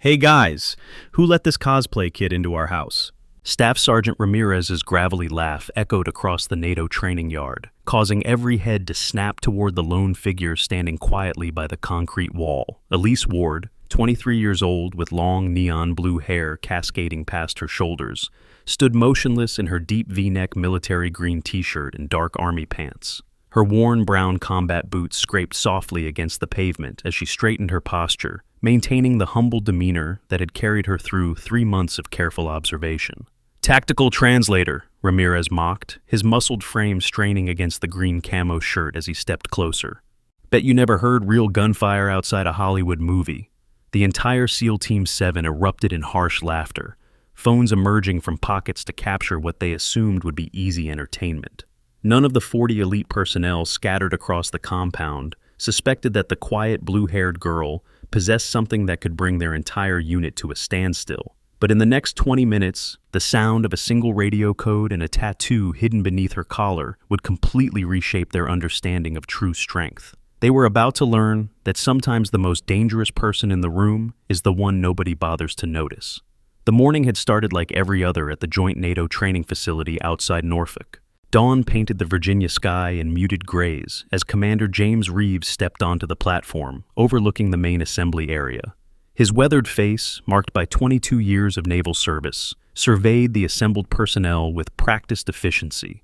Hey guys, who let this cosplay kid into our house? Staff Sergeant Ramirez's gravelly laugh echoed across the NATO training yard, causing every head to snap toward the lone figure standing quietly by the concrete wall. Elise Ward, 23 years old with long neon blue hair cascading past her shoulders, stood motionless in her deep V-neck military green t-shirt and dark army pants. Her worn brown combat boots scraped softly against the pavement as she straightened her posture, maintaining the humble demeanor that had carried her through 3 months of careful observation. "Tactical translator," Ramirez mocked, his muscled frame straining against the green camo shirt as he stepped closer. "Bet you never heard real gunfire outside a Hollywood movie." The entire SEAL Team 7 erupted in harsh laughter, phones emerging from pockets to capture what they assumed would be easy entertainment. None of the 40 elite personnel scattered across the compound suspected that the quiet blue-haired girl possessed something that could bring their entire unit to a standstill. But in the next 20 minutes, the sound of a single radio code and a tattoo hidden beneath her collar would completely reshape their understanding of true strength. They were about to learn that sometimes the most dangerous person in the room is the one nobody bothers to notice. The morning had started like every other at the joint NATO training facility outside Norfolk. Dawn painted the Virginia sky in muted grays as Commander James Reeves stepped onto the platform, overlooking the main assembly area. His weathered face, marked by 22 years of naval service, surveyed the assembled personnel with practiced efficiency.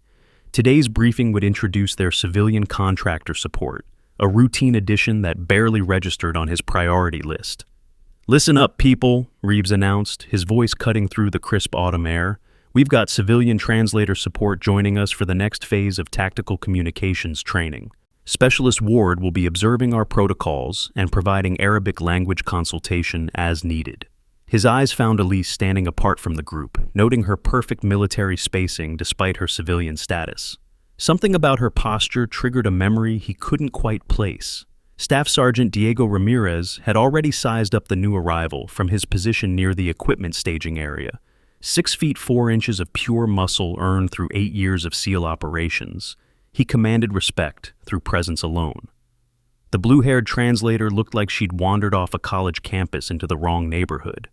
Today's briefing would introduce their civilian contractor support, a routine addition that barely registered on his priority list. "Listen up, people," Reeves announced, his voice cutting through the crisp autumn air. "We've got civilian translator support joining us for the next phase of tactical communications training. Specialist Ward will be observing our protocols and providing Arabic language consultation as needed." His eyes found Elise standing apart from the group, noting her perfect military spacing despite her civilian status. Something about her posture triggered a memory he couldn't quite place. Staff Sergeant Diego Ramirez had already sized up the new arrival from his position near the equipment staging area. 6 feet 4 inches of pure muscle earned through 8 years of SEAL operations, he commanded respect through presence alone. The blue-haired translator looked like she'd wandered off a college campus into the wrong neighborhood.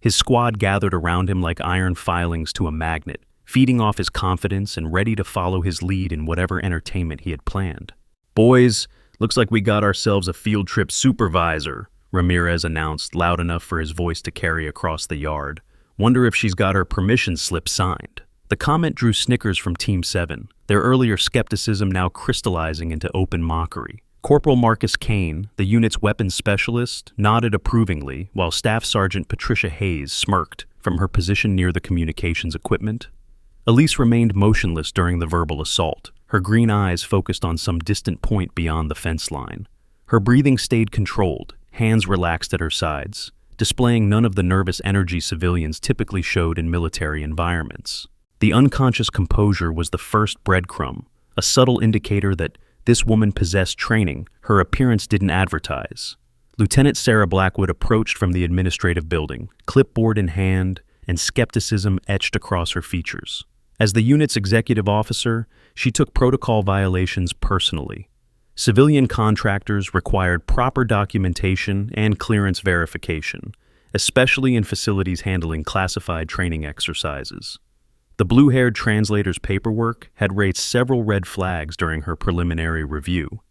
His squad gathered around him like iron filings to a magnet, feeding off his confidence and ready to follow his lead in whatever entertainment he had planned. "Boys, looks like we got ourselves a field trip supervisor," Ramirez announced, loud enough for his voice to carry across the yard. "Wonder if she's got her permission slip signed." The comment drew snickers from Team 7, their earlier skepticism now crystallizing into open mockery. Corporal Marcus Kane, the unit's weapons specialist, nodded approvingly, while Staff Sergeant Patricia Hayes smirked from her position near the communications equipment. Elise remained motionless during the verbal assault, her green eyes focused on some distant point beyond the fence line. Her breathing stayed controlled, hands relaxed at her sides, displaying none of the nervous energy civilians typically showed in military environments. The unconscious composure was the first breadcrumb, a subtle indicator that this woman possessed training her appearance didn't advertise. Lieutenant Sarah Blackwood approached from the administrative building, clipboard in hand, and skepticism etched across her features. As the unit's executive officer, she took protocol violations personally. Civilian contractors required proper documentation and clearance verification, especially in facilities handling classified training exercises. The blue-haired translator's paperwork had raised several red flags during her preliminary review.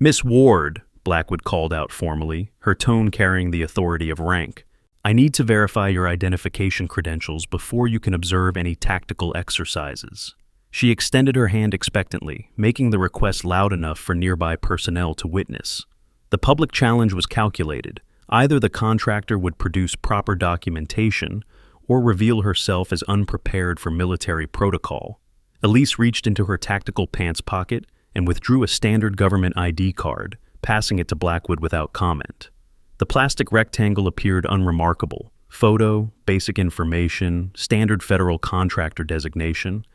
"Miss Ward," Blackwood called out formally, her tone carrying the authority of rank, "I need to verify your identification credentials before you can observe any tactical exercises." She extended her hand expectantly, making the request loud enough for nearby personnel to witness. The public challenge was calculated. Either the contractor would produce proper documentation or reveal herself as unprepared for military protocol. Elise reached into her tactical pants pocket and withdrew a standard government ID card, passing it to Blackwood without comment. The plastic rectangle appeared unremarkable. Photo, basic information, standard federal contractor designation.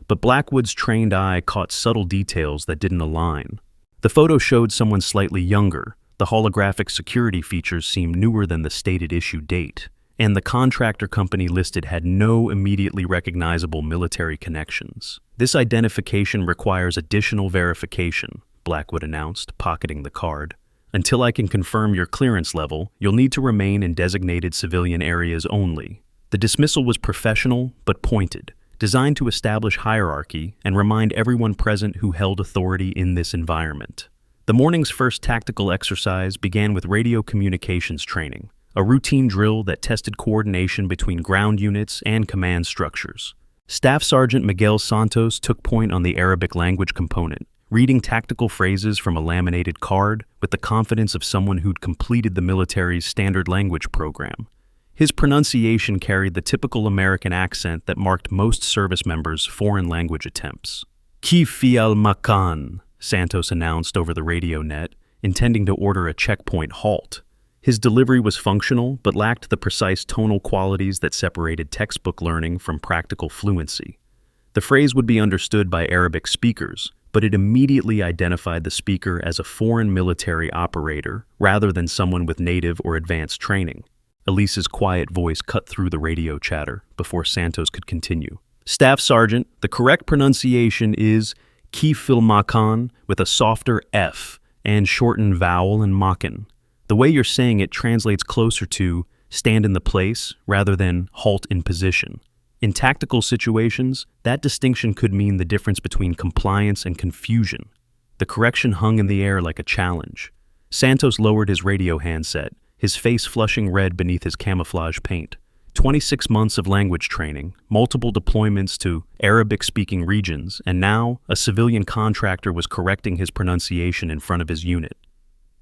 But Blackwood's trained eye caught subtle details that didn't align. The photo showed someone slightly younger, the holographic security features seemed newer than the stated issue date, and the contractor company listed had no immediately recognizable military connections. "This identification requires additional verification," Blackwood announced, pocketing the card. Until I can confirm your clearance level, you'll need to remain in designated civilian areas only. The dismissal was professional but pointed, designed to establish hierarchy and remind everyone present who held authority in this environment. The morning's first tactical exercise began with radio communications training, a routine drill that tested coordination between ground units and command structures. Staff Sergeant Miguel Santos took point on the Arabic language component, reading tactical phrases from a laminated card with the confidence of someone who'd completed the military's standard language program. His pronunciation carried the typical American accent that marked most service members' foreign language attempts. "Ki fi al makan," Santos announced over the radio net, intending to order a checkpoint halt. His delivery was functional, but lacked the precise tonal qualities that separated textbook learning from practical fluency. The phrase would be understood by Arabic speakers, but it immediately identified the speaker as a foreign military operator rather than someone with native or advanced training. Elise's quiet voice cut through the radio chatter before Santos could continue. "Staff Sergeant, the correct pronunciation is Ki fil makan with a softer F and shortened vowel and makan. The way you're saying it translates closer to stand in the place rather than halt in position. In tactical situations, that distinction could mean the difference between compliance and confusion." The correction hung in the air like a challenge. Santos lowered his radio handset, his face flushing red beneath his camouflage paint. 26 months of language training, multiple deployments to Arabic-speaking regions, and now a civilian contractor was correcting his pronunciation in front of his unit.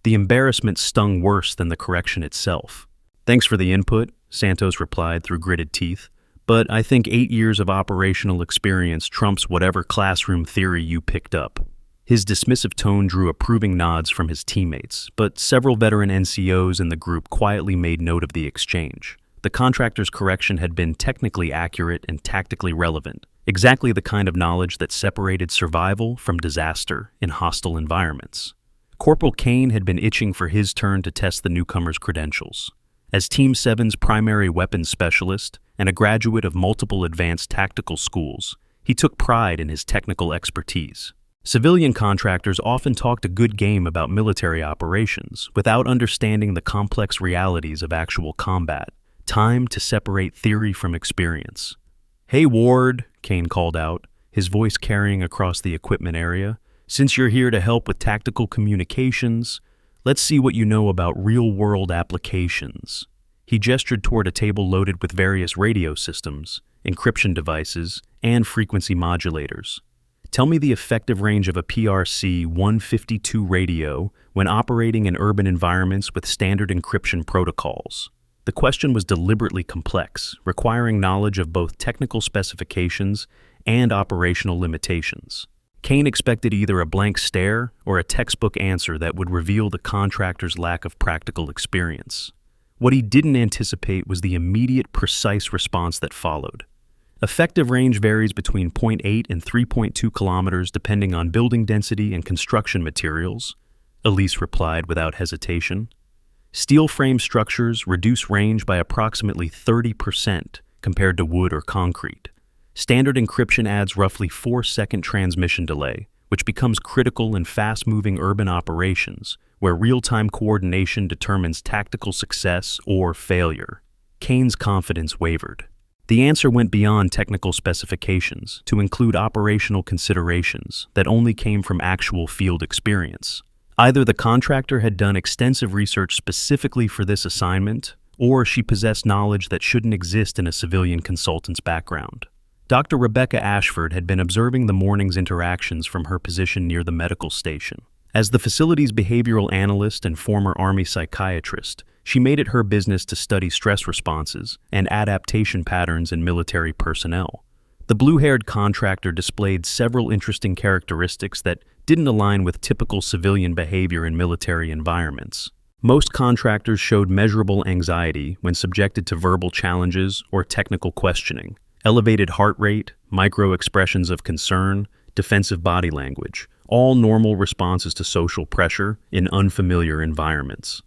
The embarrassment stung worse than the correction itself. "Thanks for the input," Santos replied through gritted teeth, "but I think 8 years of operational experience trumps whatever classroom theory you picked up." His dismissive tone drew approving nods from his teammates, but several veteran NCOs in the group quietly made note of the exchange. The contractor's correction had been technically accurate and tactically relevant, exactly the kind of knowledge that separated survival from disaster in hostile environments. Corporal Kane had been itching for his turn to test the newcomer's credentials. As Team 7's primary weapons specialist and a graduate of multiple advanced tactical schools, he took pride in his technical expertise. Civilian contractors often talked a good game about military operations without understanding the complex realities of actual combat. Time to separate theory from experience. "Hey, Ward," Kane called out, his voice carrying across the equipment area. "Since you're here to help with tactical communications, let's see what you know about real-world applications." He gestured toward a table loaded with various radio systems, encryption devices, and frequency modulators. "Tell me the effective range of a PRC-152 radio when operating in urban environments with standard encryption protocols." The question was deliberately complex, requiring knowledge of both technical specifications and operational limitations. Kane expected either a blank stare or a textbook answer that would reveal the contractor's lack of practical experience. What he didn't anticipate was the immediate, precise response that followed. "Effective range varies between 0.8 and 3.2 kilometers depending on building density and construction materials," Elise replied without hesitation. "Steel frame structures reduce range by approximately 30% compared to wood or concrete. Standard encryption adds roughly 4-second transmission delay, which becomes critical in fast-moving urban operations, where real-time coordination determines tactical success or failure." Kane's confidence wavered. The answer went beyond technical specifications to include operational considerations that only came from actual field experience. Either the contractor had done extensive research specifically for this assignment, or she possessed knowledge that shouldn't exist in a civilian consultant's background. Dr. Rebecca Ashford had been observing the morning's interactions from her position near the medical station. As the facility's behavioral analyst and former Army psychiatrist, she made it her business to study stress responses and adaptation patterns in military personnel. The blue-haired contractor displayed several interesting characteristics that didn't align with typical civilian behavior in military environments. Most contractors showed measurable anxiety when subjected to verbal challenges or technical questioning. Elevated heart rate, micro-expressions of concern, defensive body language, all normal responses to social pressure in unfamiliar environments.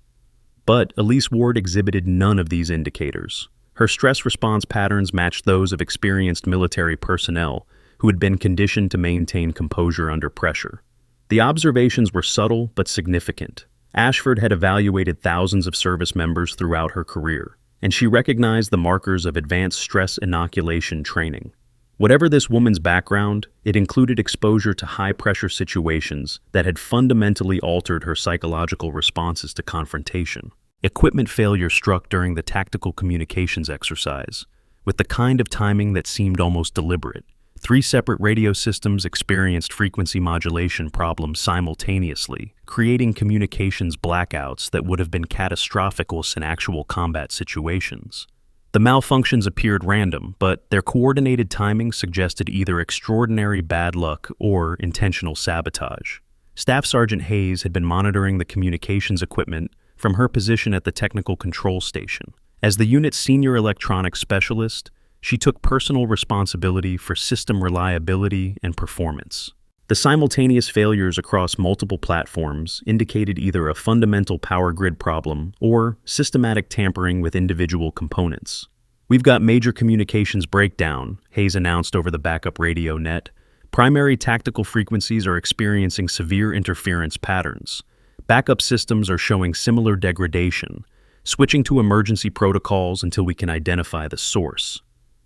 But Elise Ward exhibited none of these indicators. Her stress response patterns matched those of experienced military personnel who had been conditioned to maintain composure under pressure. The observations were subtle but significant. Ashford had evaluated thousands of service members throughout her career, and she recognized the markers of advanced stress inoculation training. Whatever this woman's background, it included exposure to high-pressure situations that had fundamentally altered her psychological responses to confrontation. Equipment failure struck during the tactical communications exercise, with the kind of timing that seemed almost deliberate. 3 separate radio systems experienced frequency modulation problems simultaneously, creating communications blackouts that would have been catastrophic in actual combat situations. The malfunctions appeared random, but their coordinated timing suggested either extraordinary bad luck or intentional sabotage. Staff Sergeant Hayes had been monitoring the communications equipment from her position at the technical control station. As the unit's senior electronics specialist, she took personal responsibility for system reliability and performance. The simultaneous failures across multiple platforms indicated either a fundamental power grid problem or systematic tampering with individual components. "We've got major communications breakdown," Hayes announced over the backup radio net. "Primary tactical frequencies are experiencing severe interference patterns. Backup systems are showing similar degradation. Switching to emergency protocols until we can identify the source."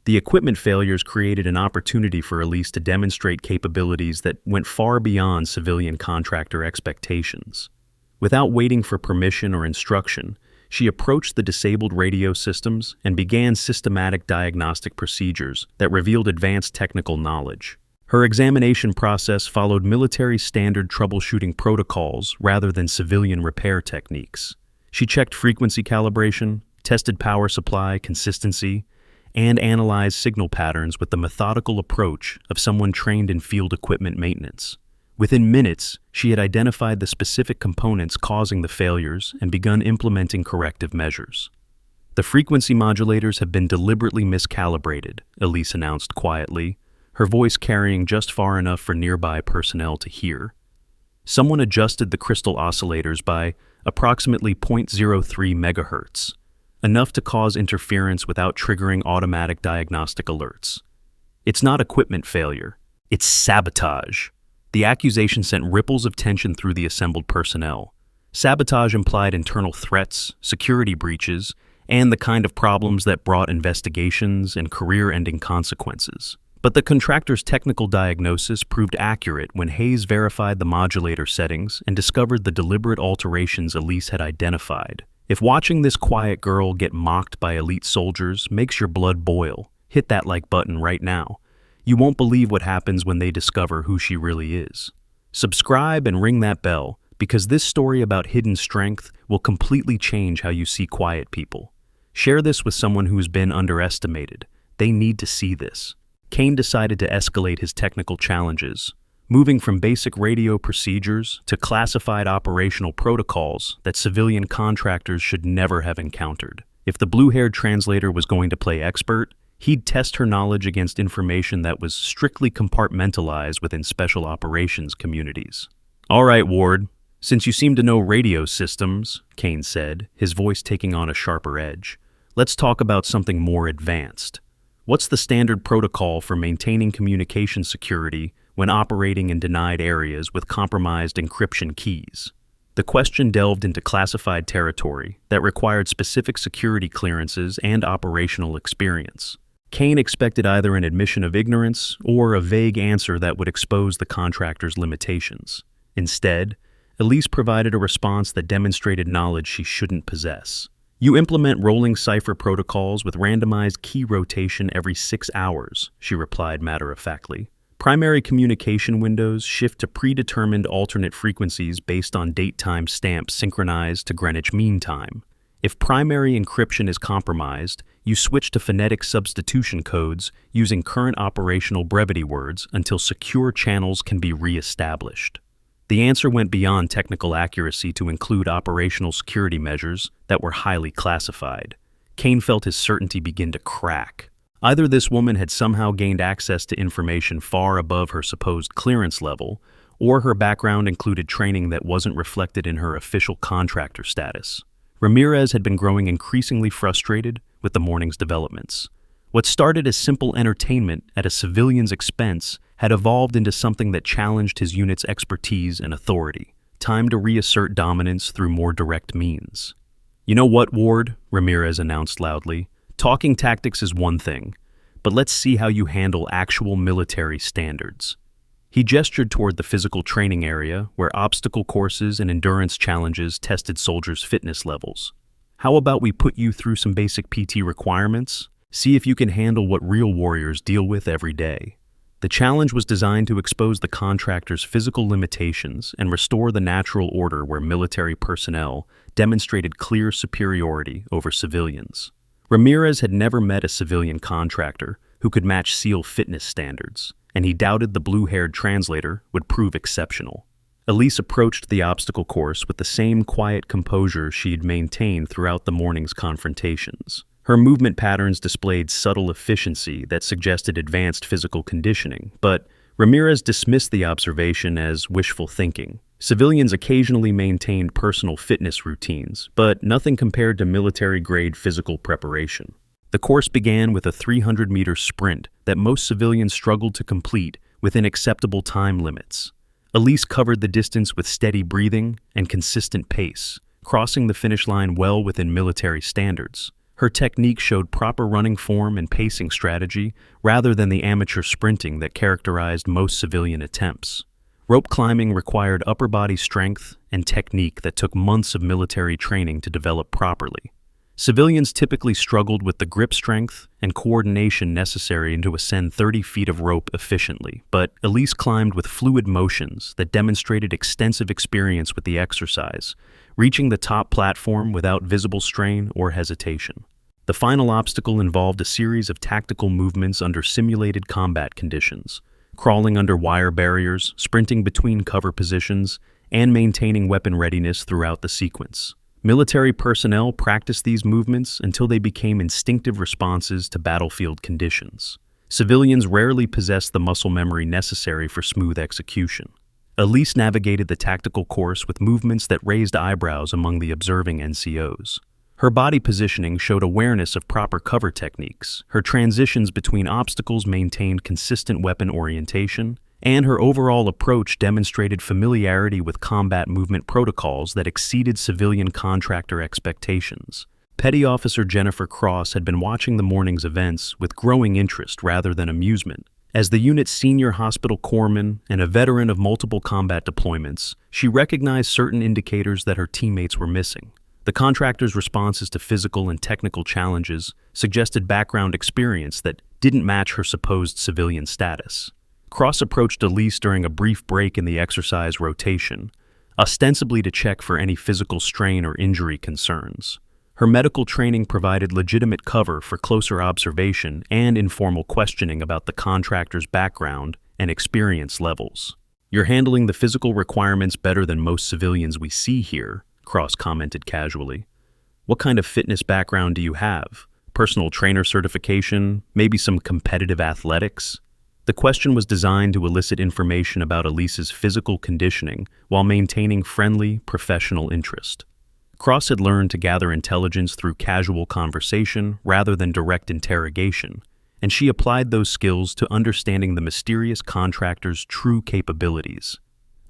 The equipment failures created an opportunity for Elise to demonstrate capabilities that went far beyond civilian contractor expectations. Without waiting for permission or instruction, she approached the disabled radio systems and began systematic diagnostic procedures that revealed advanced technical knowledge. Her examination process followed military standard troubleshooting protocols rather than civilian repair techniques. She checked frequency calibration, tested power supply consistency, and analyzed signal patterns with the methodical approach of someone trained in field equipment maintenance. Within minutes, she had identified the specific components causing the failures and begun implementing corrective measures. "The frequency modulators have been deliberately miscalibrated," Elise announced quietly, her voice carrying just far enough for nearby personnel to hear. Someone adjusted the crystal oscillators by approximately 0.03 megahertz, enough to cause interference without triggering automatic diagnostic alerts. "It's not equipment failure, it's sabotage." The accusation sent ripples of tension through the assembled personnel. Sabotage implied internal threats, security breaches, and the kind of problems that brought investigations and career-ending consequences. But the contractor's technical diagnosis proved accurate when Hayes verified the modulator settings and discovered the deliberate alterations Elise had identified. If watching this quiet girl get mocked by elite soldiers makes your blood boil, hit that like button right now. You won't believe what happens when they discover who she really is. Subscribe and ring that bell, because this story about hidden strength will completely change how you see quiet people. Share this with someone who's been underestimated. They need to see this. Kane decided to escalate his technical challenges, moving from basic radio procedures to classified operational protocols that civilian contractors should never have encountered. If the blue-haired translator was going to play expert, he'd test her knowledge against information that was strictly compartmentalized within special operations communities. "All right, Ward, since you seem to know radio systems," Kane said, his voice taking on a sharper edge, "let's talk about something more advanced. What's the standard protocol for maintaining communication security when operating in denied areas with compromised encryption keys?" The question delved into classified territory that required specific security clearances and operational experience. Kane expected either an admission of ignorance or a vague answer that would expose the contractor's limitations. Instead, Elise provided a response that demonstrated knowledge she shouldn't possess. "You implement rolling cipher protocols with randomized key rotation every 6 hours, she replied matter-of-factly. "Primary communication windows shift to predetermined alternate frequencies based on date-time stamps synchronized to Greenwich Mean Time. If primary encryption is compromised, you switch to phonetic substitution codes using current operational brevity words until secure channels can be re-established." The answer went beyond technical accuracy to include operational security measures that were highly classified. Kane felt his certainty begin to crack. Either this woman had somehow gained access to information far above her supposed clearance level, or her background included training that wasn't reflected in her official contractor status. Ramirez had been growing increasingly frustrated with the morning's developments. What started as simple entertainment at a civilian's expense had evolved into something that challenged his unit's expertise and authority. time to reassert dominance through more direct means. "You know what, Ward?" Ramirez announced loudly. "Talking tactics is one thing, but let's see how you handle actual military standards." He gestured toward the physical training area, where obstacle courses and endurance challenges tested soldiers' fitness levels. "How about we put you through some basic PT requirements? See if you can handle what real warriors deal with every day." The challenge was designed to expose the contractor's physical limitations and restore the natural order where military personnel demonstrated clear superiority over civilians. Ramirez had never met a civilian contractor who could match SEAL fitness standards, and he doubted the blue-haired translator would prove exceptional. Elise approached the obstacle course with the same quiet composure she'd maintained throughout the morning's confrontations. Her movement patterns displayed subtle efficiency that suggested advanced physical conditioning, but Ramirez dismissed the observation as wishful thinking. Civilians occasionally maintained personal fitness routines, but nothing compared to military-grade physical preparation. The course began with a 300-meter sprint that most civilians struggled to complete within acceptable time limits. Elise covered the distance with steady breathing and consistent pace, crossing the finish line well within military standards. Her technique showed proper running form and pacing strategy rather than the amateur sprinting that characterized most civilian attempts. Rope climbing required upper body strength and technique that took months of military training to develop properly. Civilians typically struggled with the grip strength and coordination necessary to ascend 30 feet of rope efficiently, but Elise climbed with fluid motions that demonstrated extensive experience with the exercise, reaching the top platform without visible strain or hesitation. The final obstacle involved a series of tactical movements under simulated combat conditions, crawling under wire barriers, sprinting between cover positions, and maintaining weapon readiness throughout the sequence. Military personnel practiced these movements until they became instinctive responses to battlefield conditions. Civilians rarely possessed the muscle memory necessary for smooth execution. Elise navigated the tactical course with movements that raised eyebrows among the observing NCOs. Her body positioning showed awareness of proper cover techniques. Her transitions between obstacles maintained consistent weapon orientation, and her overall approach demonstrated familiarity with combat movement protocols that exceeded civilian contractor expectations. Petty Officer Jennifer Cross had been watching the morning's events with growing interest rather than amusement. As the unit's senior hospital corpsman and a veteran of multiple combat deployments, she recognized certain indicators that her teammates were missing. The contractor's responses to physical and technical challenges suggested background experience that didn't match her supposed civilian status. Cross approached Elise during a brief break in the exercise rotation, ostensibly to check for any physical strain or injury concerns. Her medical training provided legitimate cover for closer observation and informal questioning about the contractor's background and experience levels. "You're handling the physical requirements better than most civilians we see here," Cross commented casually. "What kind of fitness background do you have? Personal trainer certification? Maybe some competitive athletics?" The question was designed to elicit information about Elise's physical conditioning while maintaining friendly, professional interest. Cross had learned to gather intelligence through casual conversation rather than direct interrogation, and she applied those skills to understanding the mysterious contractor's true capabilities.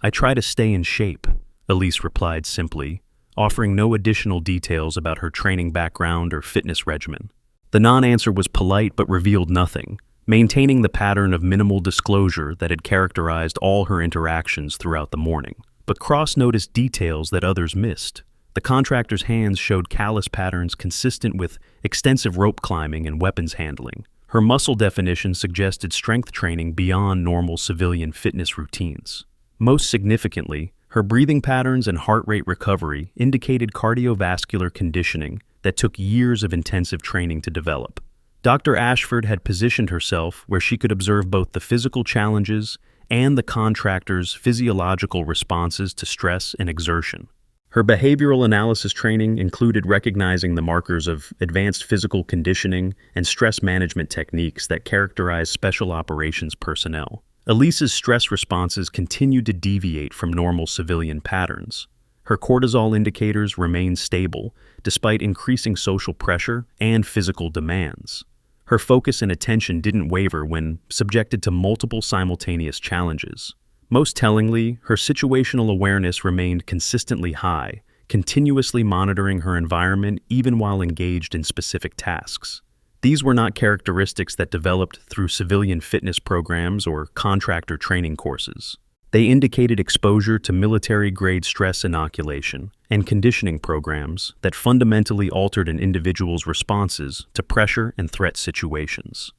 "I try to stay in shape," Elise replied simply, offering no additional details about her training background or fitness regimen. The non-answer was polite but revealed nothing, maintaining the pattern of minimal disclosure that had characterized all her interactions throughout the morning. But Cross noticed details that others missed. The contractor's hands showed callus patterns consistent with extensive rope climbing and weapons handling. Her muscle definition suggested strength training beyond normal civilian fitness routines. Most significantly, her breathing patterns and heart rate recovery indicated cardiovascular conditioning that took years of intensive training to develop. Dr. Ashford had positioned herself where she could observe both the physical challenges and the contractor's physiological responses to stress and exertion. Her behavioral analysis training included recognizing the markers of advanced physical conditioning and stress management techniques that characterize special operations personnel. Elise's stress responses continued to deviate from normal civilian patterns. Her cortisol indicators remained stable despite increasing social pressure and physical demands. Her focus and attention didn't waver when subjected to multiple simultaneous challenges. Most tellingly, her situational awareness remained consistently high, continuously monitoring her environment even while engaged in specific tasks. These were not characteristics that developed through civilian fitness programs or contractor training courses. They indicated exposure to military-grade stress inoculation and conditioning programs that fundamentally altered an individual's responses to pressure and threat situations.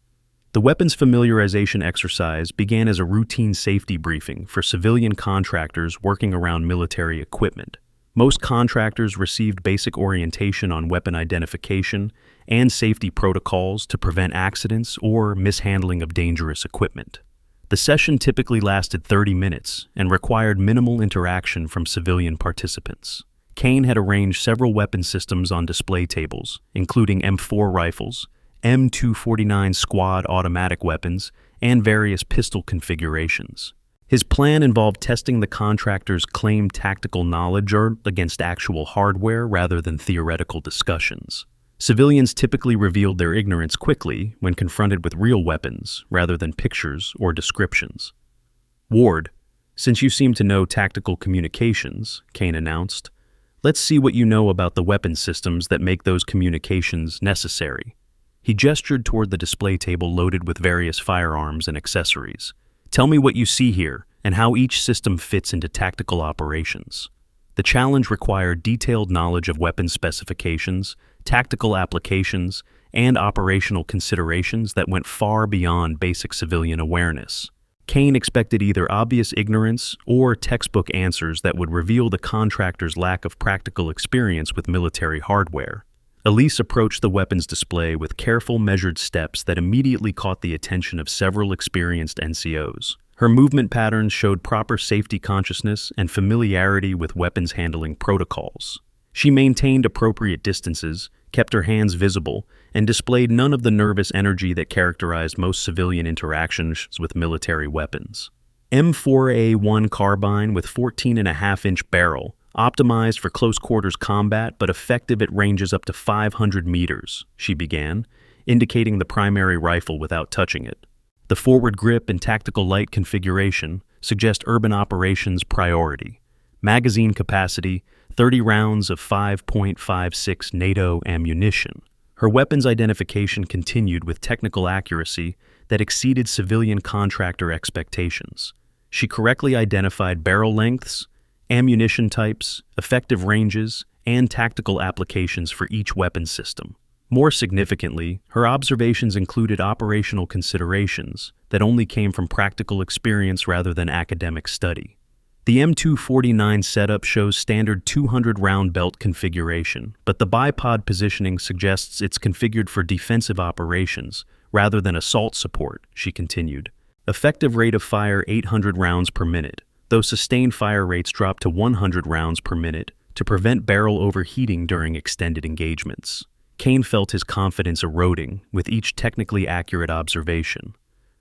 The weapons familiarization exercise began as a routine safety briefing for civilian contractors working around military equipment. Most contractors received basic orientation on weapon identification and safety protocols to prevent accidents or mishandling of dangerous equipment. The session typically lasted 30 minutes and required minimal interaction from civilian participants. Kane had arranged several weapon systems on display tables, including M4 rifles, M249 squad automatic weapons, and various pistol configurations. His plan involved testing the contractor's claimed tactical knowledge against actual hardware rather than theoretical discussions. Civilians typically revealed their ignorance quickly when confronted with real weapons rather than pictures or descriptions. "Ward, since you seem to know tactical communications," Kane announced, "let's see what you know about the weapon systems that make those communications necessary." He gestured toward the display table loaded with various firearms and accessories. "Tell me what you see here and how each system fits into tactical operations." The challenge required detailed knowledge of weapon specifications, tactical applications, and operational considerations that went far beyond basic civilian awareness. Kane expected either obvious ignorance or textbook answers that would reveal the contractor's lack of practical experience with military hardware. Elise approached the weapons display with careful, measured steps that immediately caught the attention of several experienced NCOs. Her movement patterns showed proper safety consciousness and familiarity with weapons handling protocols. She maintained appropriate distances, kept her hands visible, and displayed none of the nervous energy that characterized most civilian interactions with military weapons. M4A1 carbine with 14.5-inch barrel, optimized for close-quarters combat but effective at ranges up to 500 meters, she began, indicating the primary rifle without touching it. The forward grip and tactical light configuration suggest urban operations priority. Magazine capacity, 30 rounds of 5.56 NATO ammunition. Her weapons identification continued with technical accuracy that exceeded civilian contractor expectations. She correctly identified barrel lengths, ammunition types, effective ranges, and tactical applications for each weapon system. More significantly, her observations included operational considerations that only came from practical experience rather than academic study. The M249 setup shows standard 200-round belt configuration, but the bipod positioning suggests it's configured for defensive operations rather than assault support, she continued. Effective rate of fire 800 rounds per minute, though sustained fire rates drop to 100 rounds per minute to prevent barrel overheating during extended engagements. Kane felt his confidence eroding with each technically accurate observation.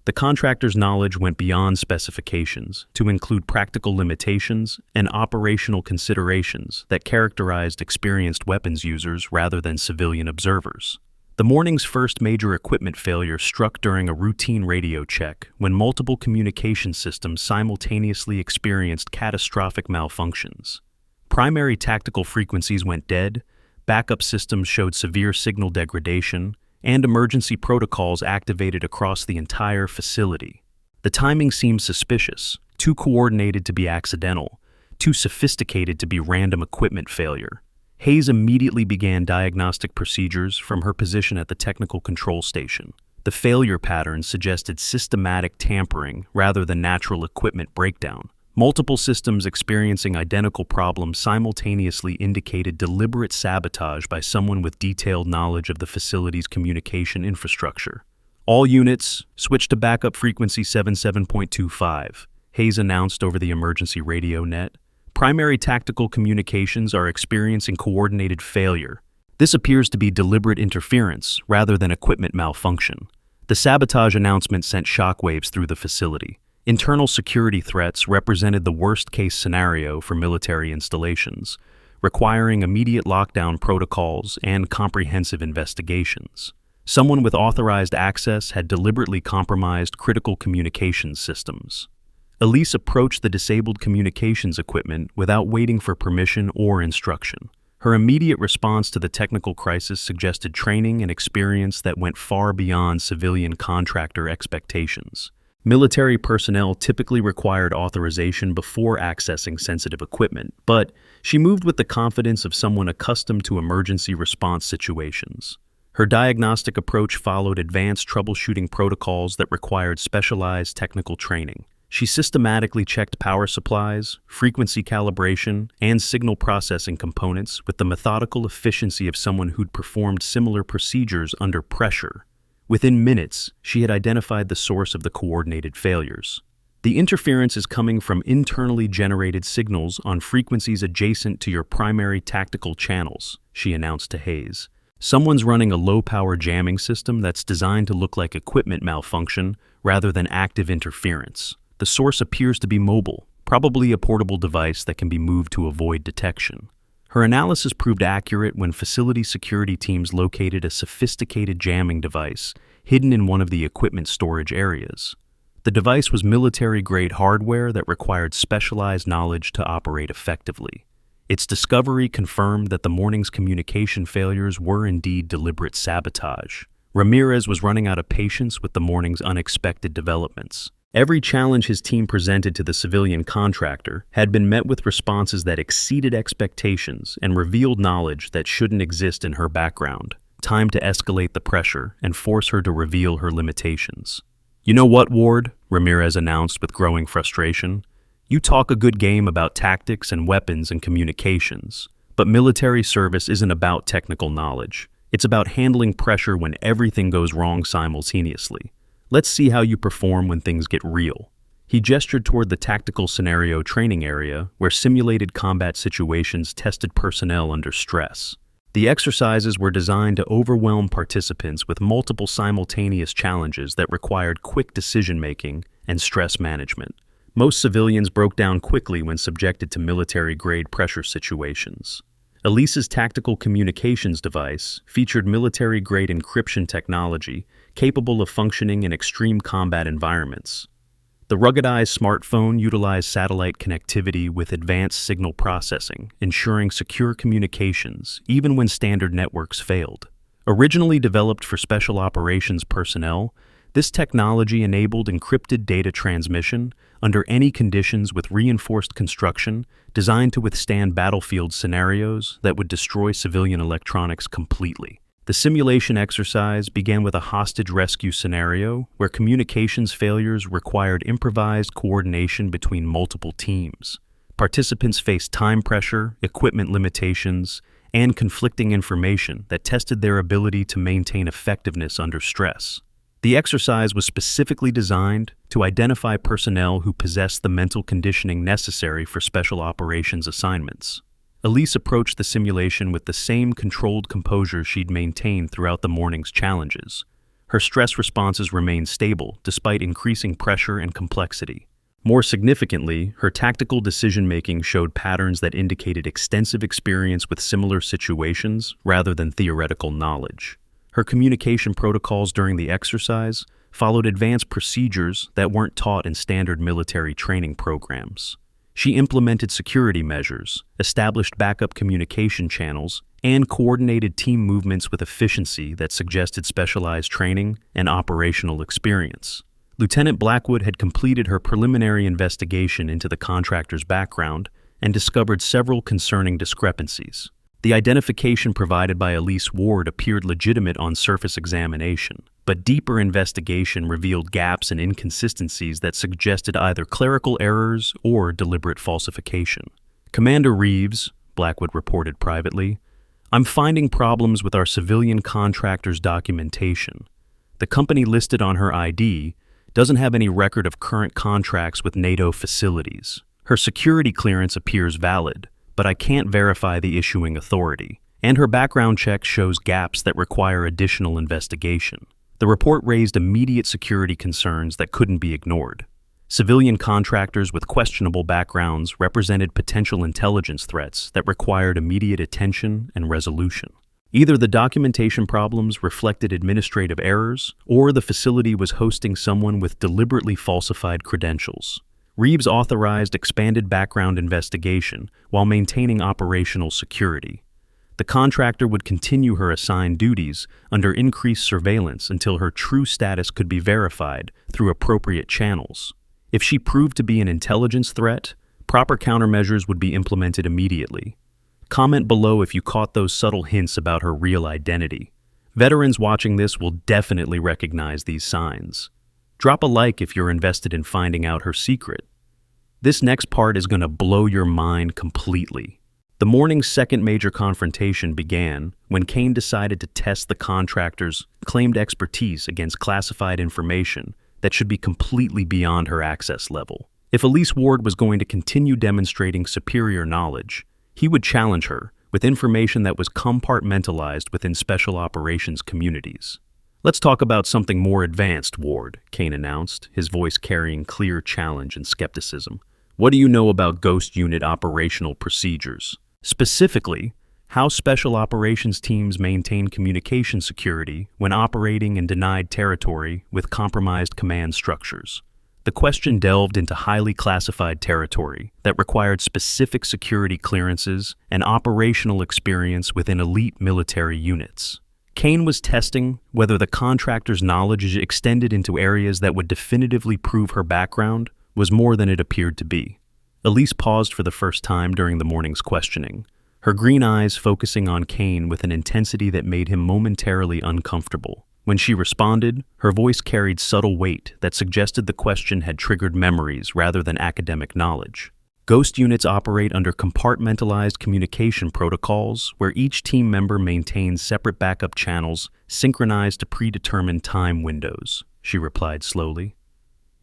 The contractor's knowledge went beyond specifications to include practical limitations and operational considerations that characterized experienced weapons users rather than civilian observers. The morning's first major equipment failure struck during a routine radio check when multiple communication systems simultaneously experienced catastrophic malfunctions. Primary tactical frequencies went dead, backup systems showed severe signal degradation, and emergency protocols activated across the entire facility. The timing seemed suspicious, too coordinated to be accidental, too sophisticated to be random equipment failure. Hayes immediately began diagnostic procedures from her position at the technical control station. The failure pattern suggested systematic tampering rather than natural equipment breakdown. Multiple systems experiencing identical problems simultaneously indicated deliberate sabotage by someone with detailed knowledge of the facility's communication infrastructure. "All units, switch to backup frequency 77.25, Hayes announced over the emergency radio net. "Primary tactical communications are experiencing coordinated failure. This appears to be deliberate interference rather than equipment malfunction." The sabotage announcement sent shockwaves through the facility. Internal security threats represented the worst-case scenario for military installations, requiring immediate lockdown protocols and comprehensive investigations. Someone with authorized access had deliberately compromised critical communications systems. Elise approached the disabled communications equipment without waiting for permission or instruction. Her immediate response to the technical crisis suggested training and experience that went far beyond civilian contractor expectations. Military personnel typically required authorization before accessing sensitive equipment, but she moved with the confidence of someone accustomed to emergency response situations. Her diagnostic approach followed advanced troubleshooting protocols that required specialized technical training. She systematically checked power supplies, frequency calibration, and signal processing components with the methodical efficiency of someone who'd performed similar procedures under pressure. Within minutes, she had identified the source of the coordinated failures. The interference is coming from internally generated signals on frequencies adjacent to your primary tactical channels, she announced to Hayes. Someone's running a low-power jamming system that's designed to look like equipment malfunction rather than active interference. The source appears to be mobile, probably a portable device that can be moved to avoid detection. Her analysis proved accurate when facility security teams located a sophisticated jamming device hidden in one of the equipment storage areas. The device was military-grade hardware that required specialized knowledge to operate effectively. Its discovery confirmed that the morning's communication failures were indeed deliberate sabotage. Ramirez was running out of patience with the morning's unexpected developments. Every challenge his team presented to the civilian contractor had been met with responses that exceeded expectations and revealed knowledge that shouldn't exist in her background. Time to escalate the pressure and force her to reveal her limitations. "You know what, Ward?" Ramirez announced with growing frustration. "You talk a good game about tactics and weapons and communications, but military service isn't about technical knowledge. It's about handling pressure when everything goes wrong simultaneously. Let's see how you perform when things get real." He gestured toward the tactical scenario training area where simulated combat situations tested personnel under stress. The exercises were designed to overwhelm participants with multiple simultaneous challenges that required quick decision-making and stress management. Most civilians broke down quickly when subjected to military-grade pressure situations. Elise's tactical communications device featured military-grade encryption technology capable of functioning in extreme combat environments. The ruggedized smartphone utilized satellite connectivity with advanced signal processing, ensuring secure communications even when standard networks failed. Originally developed for special operations personnel, this technology enabled encrypted data transmission under any conditions with reinforced construction designed to withstand battlefield scenarios that would destroy civilian electronics completely. The simulation exercise began with a hostage rescue scenario where communications failures required improvised coordination between multiple teams. Participants faced time pressure, equipment limitations, and conflicting information that tested their ability to maintain effectiveness under stress. The exercise was specifically designed to identify personnel who possessed the mental conditioning necessary for special operations assignments. Elise approached the simulation with the same controlled composure she'd maintained throughout the morning's challenges. Her stress responses remained stable despite increasing pressure and complexity. More significantly, her tactical decision-making showed patterns that indicated extensive experience with similar situations rather than theoretical knowledge. Her communication protocols during the exercise followed advanced procedures that weren't taught in standard military training programs. She implemented security measures, established backup communication channels, and coordinated team movements with efficiency that suggested specialized training and operational experience. Lieutenant Blackwood had completed her preliminary investigation into the contractor's background and discovered several concerning discrepancies. The identification provided by Elise Ward appeared legitimate on surface examination, but deeper investigation revealed gaps and inconsistencies that suggested either clerical errors or deliberate falsification. "Commander Reeves," Blackwood reported privately, "I'm finding problems with our civilian contractor's documentation. The company listed on her ID doesn't have any record of current contracts with NATO facilities. Her security clearance appears valid, but I can't verify the issuing authority, and her background check shows gaps that require additional investigation." The report raised immediate security concerns that couldn't be ignored. Civilian contractors with questionable backgrounds represented potential intelligence threats that required immediate attention and resolution. Either the documentation problems reflected administrative errors, or the facility was hosting someone with deliberately falsified credentials. Reeves authorized expanded background investigation while maintaining operational security. The contractor would continue her assigned duties under increased surveillance until her true status could be verified through appropriate channels. If she proved to be an intelligence threat, proper countermeasures would be implemented immediately. Comment below if you caught those subtle hints about her real identity. Veterans watching this will definitely recognize these signs. Drop a like if you're invested in finding out her secret. This next part is going to blow your mind completely. The morning's second major confrontation began when Kane decided to test the contractor's claimed expertise against classified information that should be completely beyond her access level. If Elise Ward was going to continue demonstrating superior knowledge, he would challenge her with information that was compartmentalized within special operations communities. "Let's talk about something more advanced, Ward," Kane announced, his voice carrying clear challenge and skepticism. "What do you know about Ghost Unit operational procedures? Specifically, how special operations teams maintain communication security when operating in denied territory with compromised command structures." The question delved into highly classified territory that required specific security clearances and operational experience within elite military units. Kane was testing whether the contractor's knowledge extended into areas that would definitively prove her background was more than it appeared to be. Elise paused for the first time during the morning's questioning, her green eyes focusing on Kane with an intensity that made him momentarily uncomfortable. When she responded, her voice carried subtle weight that suggested the question had triggered memories rather than academic knowledge. Ghost units operate under compartmentalized communication protocols where each team member maintains separate backup channels synchronized to predetermined time windows, she replied slowly.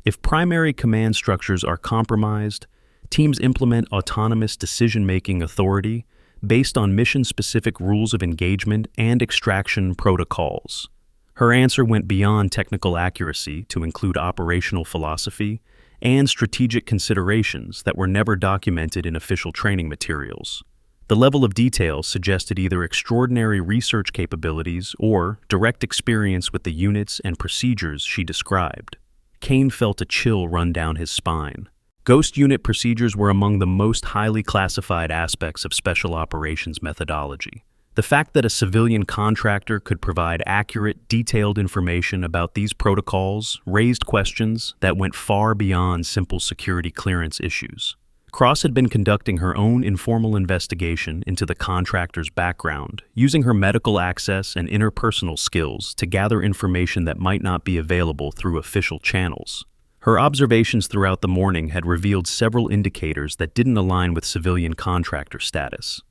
If primary command structures are compromised, teams implement autonomous decision-making authority based on mission-specific rules of engagement and extraction protocols. Her answer went beyond technical accuracy to include operational philosophy and strategic considerations that were never documented in official training materials. The level of detail suggested either extraordinary research capabilities or direct experience with the units and procedures she described. Kane felt a chill run down his spine. Ghost unit procedures were among the most highly classified aspects of special operations methodology. The fact that a civilian contractor could provide accurate, detailed information about these protocols raised questions that went far beyond simple security clearance issues. Cross had been conducting her own informal investigation into the contractor's background, using her medical access and interpersonal skills to gather information that might not be available through official channels. Her observations throughout the morning had revealed several indicators that didn't align with civilian contractor status.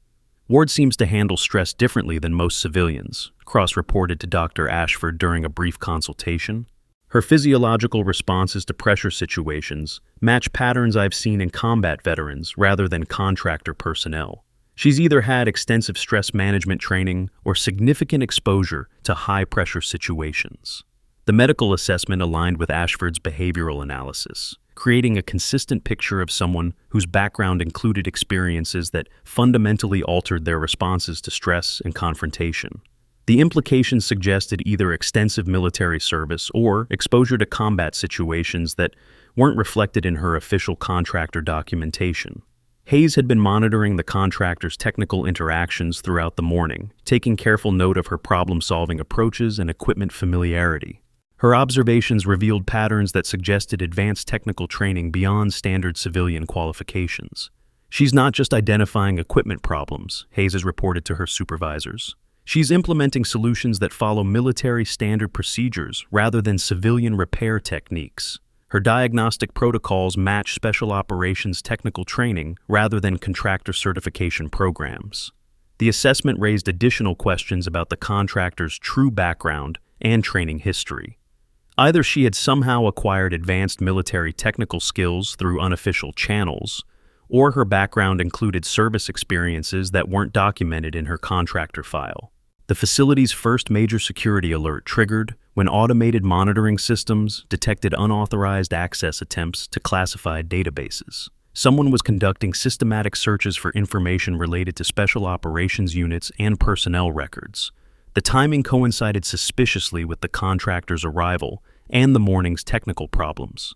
"Ward seems to handle stress differently than most civilians," Cross reported to Dr. Ashford during a brief consultation. "Her physiological responses to pressure situations match patterns I've seen in combat veterans rather than contractor personnel. She's either had extensive stress management training or significant exposure to high-pressure situations." The medical assessment aligned with Ashford's behavioral analysis, creating a consistent picture of someone whose background included experiences that fundamentally altered their responses to stress and confrontation. The implications suggested either extensive military service or exposure to combat situations that weren't reflected in her official contractor documentation. Hayes had been monitoring the contractor's technical interactions throughout the morning, taking careful note of her problem-solving approaches and equipment familiarity. Her observations revealed patterns that suggested advanced technical training beyond standard civilian qualifications. "She's not just identifying equipment problems," Hayes has reported to her supervisors. "She's implementing solutions that follow military standard procedures rather than civilian repair techniques. Her diagnostic protocols match special operations technical training rather than contractor certification programs." The assessment raised additional questions about the contractor's true background and training history. Either she had somehow acquired advanced military technical skills through unofficial channels, or her background included service experiences that weren't documented in her contractor file. The facility's first major security alert triggered when automated monitoring systems detected unauthorized access attempts to classified databases. Someone was conducting systematic searches for information related to special operations units and personnel records. The timing coincided suspiciously with the contractor's arrival and the morning's technical problems.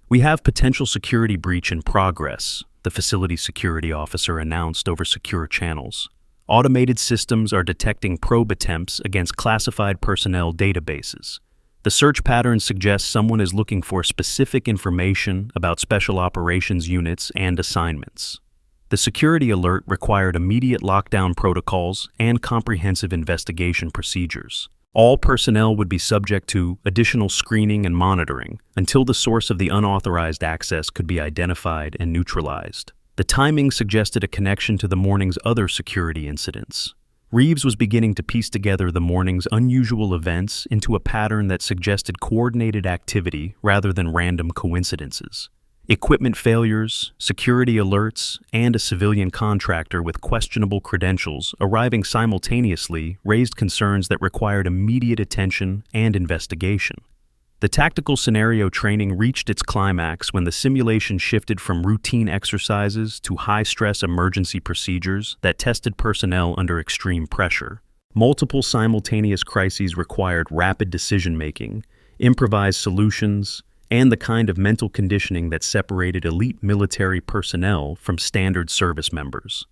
"We have potential security breach in progress," the facility security officer announced over secure channels. "Automated systems are detecting probe attempts against classified personnel databases. The search pattern suggests someone is looking for specific information about special operations units and assignments." The security alert required immediate lockdown protocols and comprehensive investigation procedures. All personnel would be subject to additional screening and monitoring until the source of the unauthorized access could be identified and neutralized. The timing suggested a connection to the morning's other security incidents. Reeves was beginning to piece together the morning's unusual events into a pattern that suggested coordinated activity rather than random coincidences. Equipment failures, security alerts, and a civilian contractor with questionable credentials arriving simultaneously raised concerns that required immediate attention and investigation. The tactical scenario training reached its climax when the simulation shifted from routine exercises to high-stress emergency procedures that tested personnel under extreme pressure. Multiple simultaneous crises required rapid decision-making, improvised solutions, and the kind of mental conditioning that separated elite military personnel from standard service members.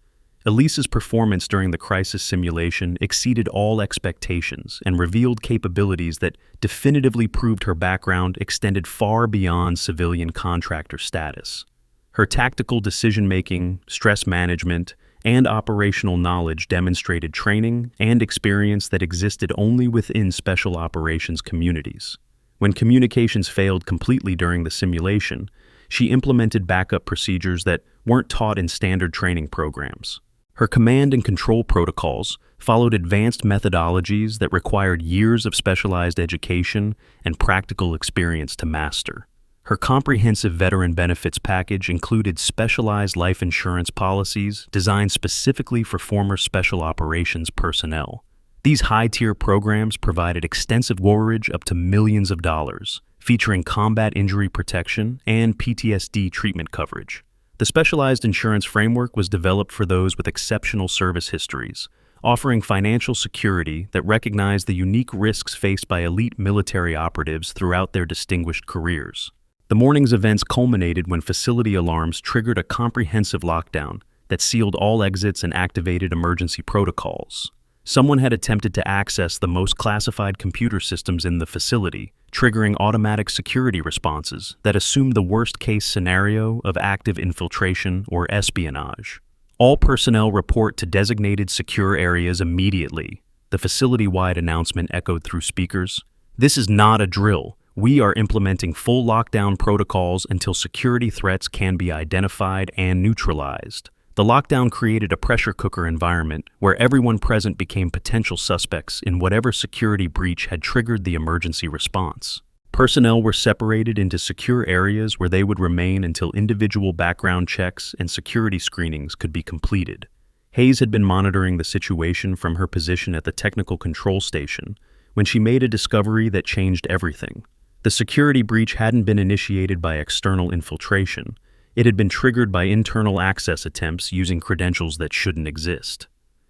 Elise's performance during the crisis simulation exceeded all expectations and revealed capabilities that definitively proved her background extended far beyond civilian contractor status. Her tactical decision-making, stress management, and operational knowledge demonstrated training and experience that existed only within special operations communities. When communications failed completely during the simulation, she implemented backup procedures that weren't taught in standard training programs. Her command and control protocols followed advanced methodologies that required years of specialized education and practical experience to master. Her comprehensive veteran benefits package included specialized life insurance policies designed specifically for former special operations personnel. These high-tier programs provided extensive coverage up to millions of dollars, featuring combat injury protection and PTSD treatment coverage. The specialized insurance framework was developed for those with exceptional service histories, offering financial security that recognized the unique risks faced by elite military operatives throughout their distinguished careers. The morning's events culminated when facility alarms triggered a comprehensive lockdown that sealed all exits and activated emergency protocols. Someone had attempted to access the most classified computer systems in the facility, triggering automatic security responses that assumed the worst-case scenario of active infiltration or espionage. All personnel report to designated secure areas immediately, the facility-wide announcement echoed through speakers. "This is not a drill. We are implementing full lockdown protocols until security threats can be identified and neutralized." The lockdown created a pressure cooker environment where everyone present became potential suspects in whatever security breach had triggered the emergency response. Personnel were separated into secure areas where they would remain until individual background checks and security screenings could be completed. Hayes had been monitoring the situation from her position at the technical control station when she made a discovery that changed everything. The security breach hadn't been initiated by external infiltration. It had been triggered by internal access attempts using credentials that shouldn't exist.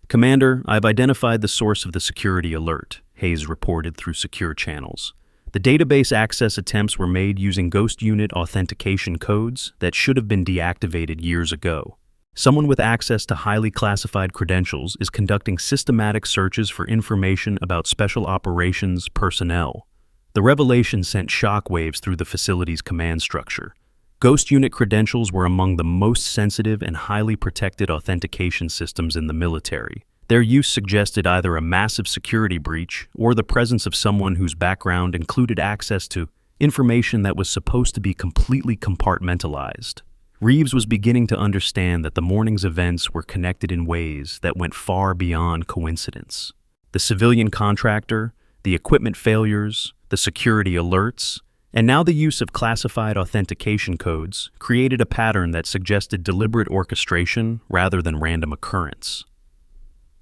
"Commander, I've identified the source of the security alert," Hayes reported through secure channels. "The database access attempts were made using Ghost Unit authentication codes that should have been deactivated years ago. Someone with access to highly classified credentials is conducting systematic searches for information about special operations personnel." The revelation sent shockwaves through the facility's command structure. Ghost Unit credentials were among the most sensitive and highly protected authentication systems in the military. Their use suggested either a massive security breach or the presence of someone whose background included access to information that was supposed to be completely compartmentalized. Reeves was beginning to understand that the morning's events were connected in ways that went far beyond coincidence. The civilian contractor, the equipment failures, the security alerts, and now the use of classified authentication codes created a pattern that suggested deliberate orchestration rather than random occurrence.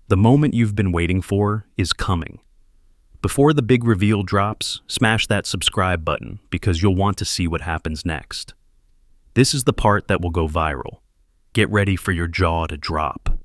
The moment you've been waiting for is coming. Before the big reveal drops, smash that subscribe button because you'll want to see what happens next. This is the part that will go viral. Get ready for your jaw to drop.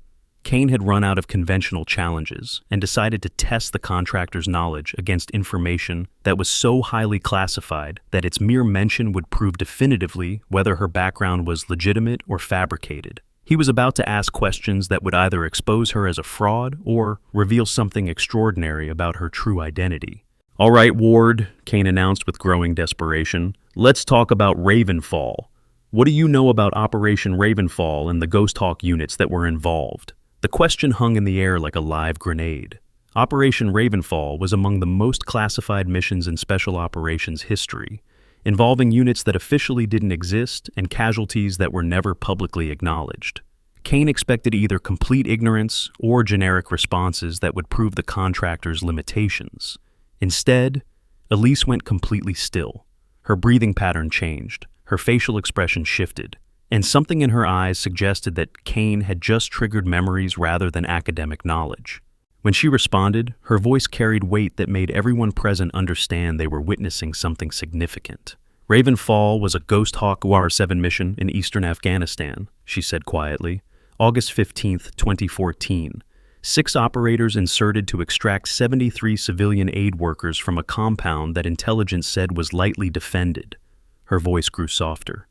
Kane had run out of conventional challenges and decided to test the contractor's knowledge against information that was so highly classified that its mere mention would prove definitively whether her background was legitimate or fabricated. He was about to ask questions that would either expose her as a fraud or reveal something extraordinary about her true identity. "All right, Ward," Kane announced with growing desperation, "let's talk about Ravenfall. What do you know about Operation Ravenfall and the Ghost Hawk units that were involved?" The question hung in the air like a live grenade. Operation Ravenfall was among the most classified missions in Special Operations history, involving units that officially didn't exist and casualties that were never publicly acknowledged. Kane expected either complete ignorance or generic responses that would prove the contractor's limitations. Instead, Elise went completely still. Her breathing pattern changed, her facial expression shifted, and something in her eyes suggested that Kane had just triggered memories rather than academic knowledge. When she responded, her voice carried weight that made everyone present understand they were witnessing something significant. "Ravenfall was a Ghost Hawk UR-7 mission in eastern Afghanistan," she said quietly. "August 15, 2014. 6 operators inserted to extract 73 civilian aid workers from a compound that intelligence said was lightly defended." Her voice grew softer.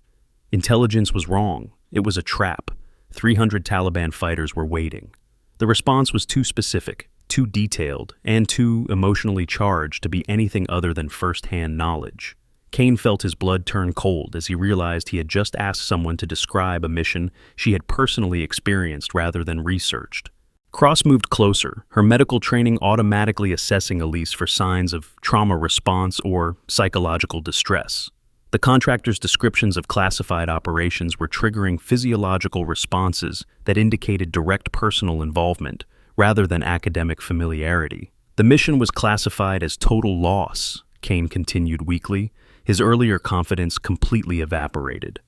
Intelligence was wrong. It was a trap. 300 Taliban fighters were waiting. The response was too specific, too detailed, and too emotionally charged to be anything other than first-hand knowledge. Kane felt his blood turn cold as he realized he had just asked someone to describe a mission she had personally experienced rather than researched. Cross moved closer, her medical training automatically assessing Elise for signs of trauma response or psychological distress. The contractor's descriptions of classified operations were triggering physiological responses that indicated direct personal involvement, rather than academic familiarity. "The mission was classified as total loss," Kane continued weakly, his earlier confidence completely evaporated.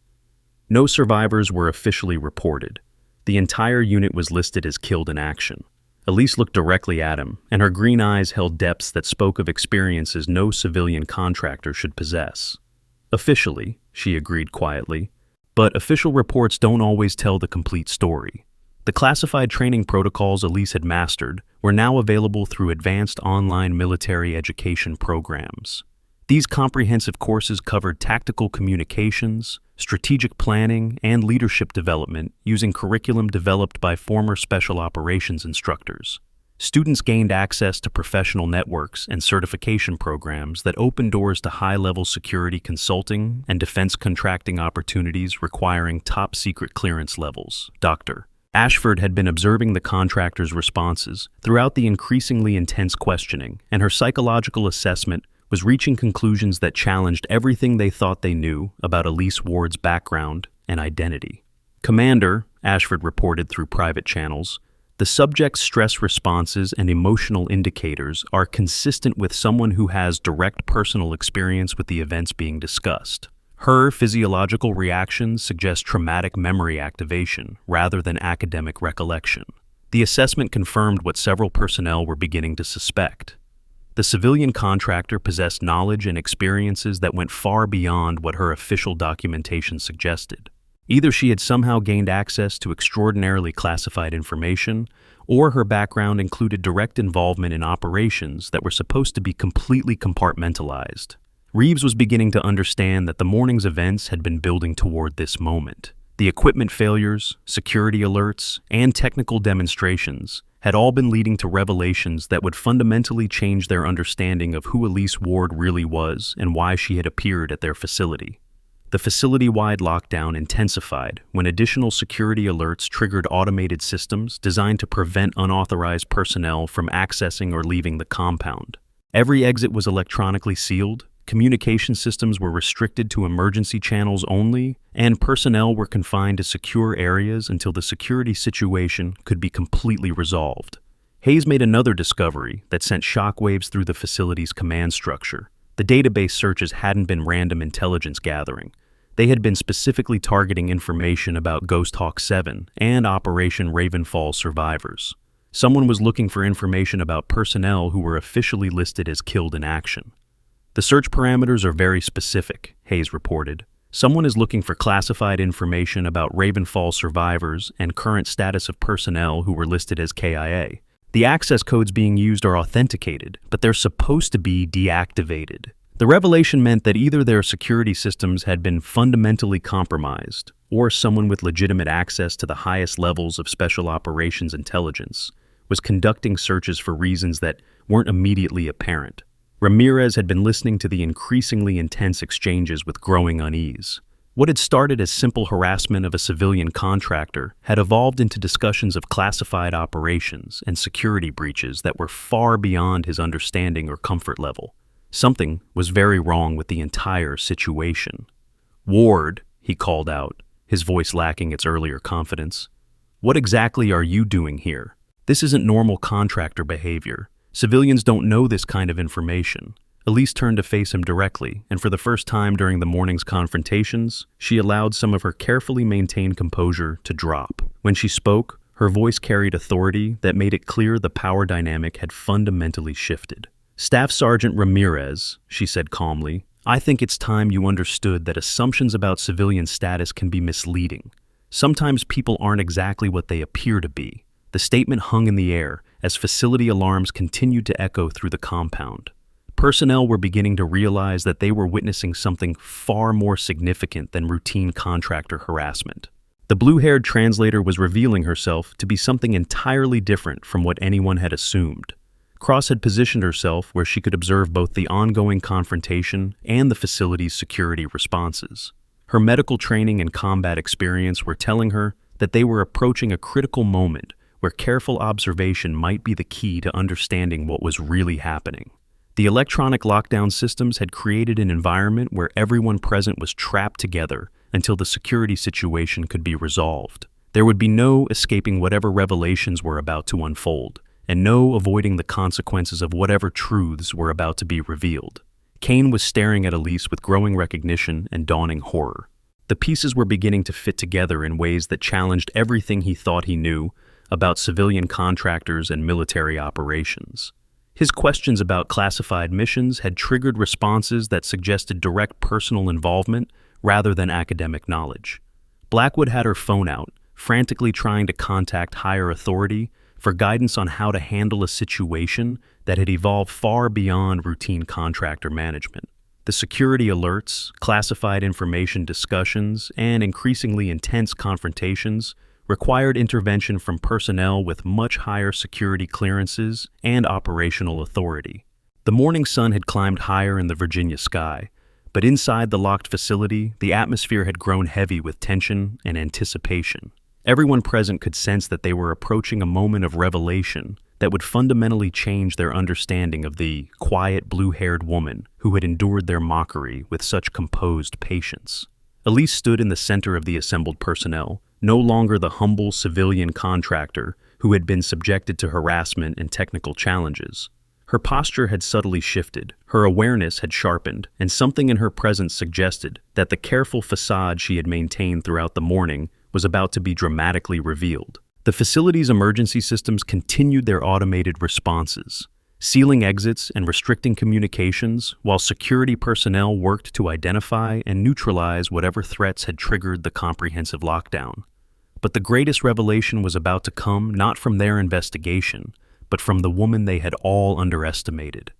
No survivors were officially reported. The entire unit was listed as killed in action. Elise looked directly at him, and her green eyes held depths that spoke of experiences no civilian contractor should possess. "Officially," she agreed quietly, "but official reports don't always tell the complete story." The classified training protocols Elise had mastered were now available through advanced online military education programs. These comprehensive courses covered tactical communications, strategic planning, and leadership development using curriculum developed by former special operations instructors. Students gained access to professional networks and certification programs that opened doors to high-level security consulting and defense contracting opportunities requiring top-secret clearance levels. Dr. Ashford had been observing the contractor's responses throughout the increasingly intense questioning, and her psychological assessment was reaching conclusions that challenged everything they thought they knew about Elise Ward's background and identity. "Commander," Ashford reported through private channels, "the subject's stress responses and emotional indicators are consistent with someone who has direct personal experience with the events being discussed. Her physiological reactions suggest traumatic memory activation rather than academic recollection." The assessment confirmed what several personnel were beginning to suspect. The civilian contractor possessed knowledge and experiences that went far beyond what her official documentation suggested. Either she had somehow gained access to extraordinarily classified information, or her background included direct involvement in operations that were supposed to be completely compartmentalized. Reeves was beginning to understand that the morning's events had been building toward this moment. The equipment failures, security alerts, and technical demonstrations had all been leading to revelations that would fundamentally change their understanding of who Elise Ward really was and why she had appeared at their facility. The facility-wide lockdown intensified when additional security alerts triggered automated systems designed to prevent unauthorized personnel from accessing or leaving the compound. Every exit was electronically sealed, communication systems were restricted to emergency channels only, and personnel were confined to secure areas until the security situation could be completely resolved. Hayes made another discovery that sent shockwaves through the facility's command structure. The database searches hadn't been random intelligence gathering. They had been specifically targeting information about Ghost Hawk 7 and Operation Ravenfall survivors. Someone was looking for information about personnel who were officially listed as killed in action. "The search parameters are very specific," Hayes reported. Someone is looking for classified information about Ravenfall survivors and current status of personnel who were listed as KIA. The access codes being used are authenticated, but they're supposed to be deactivated. The revelation meant that either their security systems had been fundamentally compromised, or someone with legitimate access to the highest levels of special operations intelligence was conducting searches for reasons that weren't immediately apparent. Ramirez had been listening to the increasingly intense exchanges with growing unease. What had started as simple harassment of a civilian contractor had evolved into discussions of classified operations and security breaches that were far beyond his understanding or comfort level. Something was very wrong with the entire situation. "Ward," he called out, his voice lacking its earlier confidence. "What exactly are you doing here? This isn't normal contractor behavior. Civilians don't know this kind of information." Elise turned to face him directly, and for the first time during the morning's confrontations, she allowed some of her carefully maintained composure to drop. When she spoke, her voice carried authority that made it clear the power dynamic had fundamentally shifted. "Staff Sergeant Ramirez," she said calmly, "I think it's time you understood that assumptions about civilian status can be misleading. Sometimes people aren't exactly what they appear to be." The statement hung in the air as facility alarms continued to echo through the compound. Personnel were beginning to realize that they were witnessing something far more significant than routine contractor harassment. The blue-haired translator was revealing herself to be something entirely different from what anyone had assumed. Cross had positioned herself where she could observe both the ongoing confrontation and the facility's security responses. Her medical training and combat experience were telling her that they were approaching a critical moment where careful observation might be the key to understanding what was really happening. The electronic lockdown systems had created an environment where everyone present was trapped together until the security situation could be resolved. There would be no escaping whatever revelations were about to unfold, and no avoiding the consequences of whatever truths were about to be revealed. Kane was staring at Elise with growing recognition and dawning horror. The pieces were beginning to fit together in ways that challenged everything he thought he knew about civilian contractors and military operations. His questions about classified missions had triggered responses that suggested direct personal involvement rather than academic knowledge. Blackwood had her phone out, frantically trying to contact higher authority for guidance on how to handle a situation that had evolved far beyond routine contractor management. The security alerts, classified information discussions, and increasingly intense confrontations required intervention from personnel with much higher security clearances and operational authority. The morning sun had climbed higher in the Virginia sky, but inside the locked facility, the atmosphere had grown heavy with tension and anticipation. Everyone present could sense that they were approaching a moment of revelation that would fundamentally change their understanding of the quiet, blue-haired woman who had endured their mockery with such composed patience. Elise stood in the center of the assembled personnel, no longer the humble civilian contractor who had been subjected to harassment and technical challenges. Her posture had subtly shifted, her awareness had sharpened, and something in her presence suggested that the careful facade she had maintained throughout the morning was about to be dramatically revealed. The facility's emergency systems continued their automated responses, sealing exits and restricting communications, while security personnel worked to identify and neutralize whatever threats had triggered the comprehensive lockdown. But the greatest revelation was about to come not from their investigation, but from the woman they had all underestimated.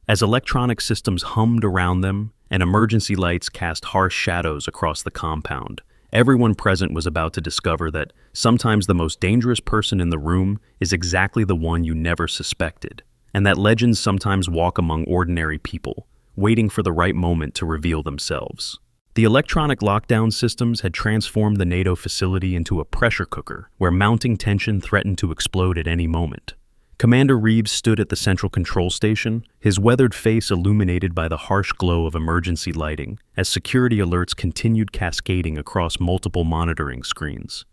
As electronic systems hummed around them and emergency lights cast harsh shadows across the compound, everyone present was about to discover that sometimes the most dangerous person in the room is exactly the one you never suspected, and that legends sometimes walk among ordinary people, waiting for the right moment to reveal themselves. The electronic lockdown systems had transformed the NATO facility into a pressure cooker where mounting tension threatened to explode at any moment. Commander Reeves stood at the central control station, his weathered face illuminated by the harsh glow of emergency lighting as security alerts continued cascading across multiple monitoring screens.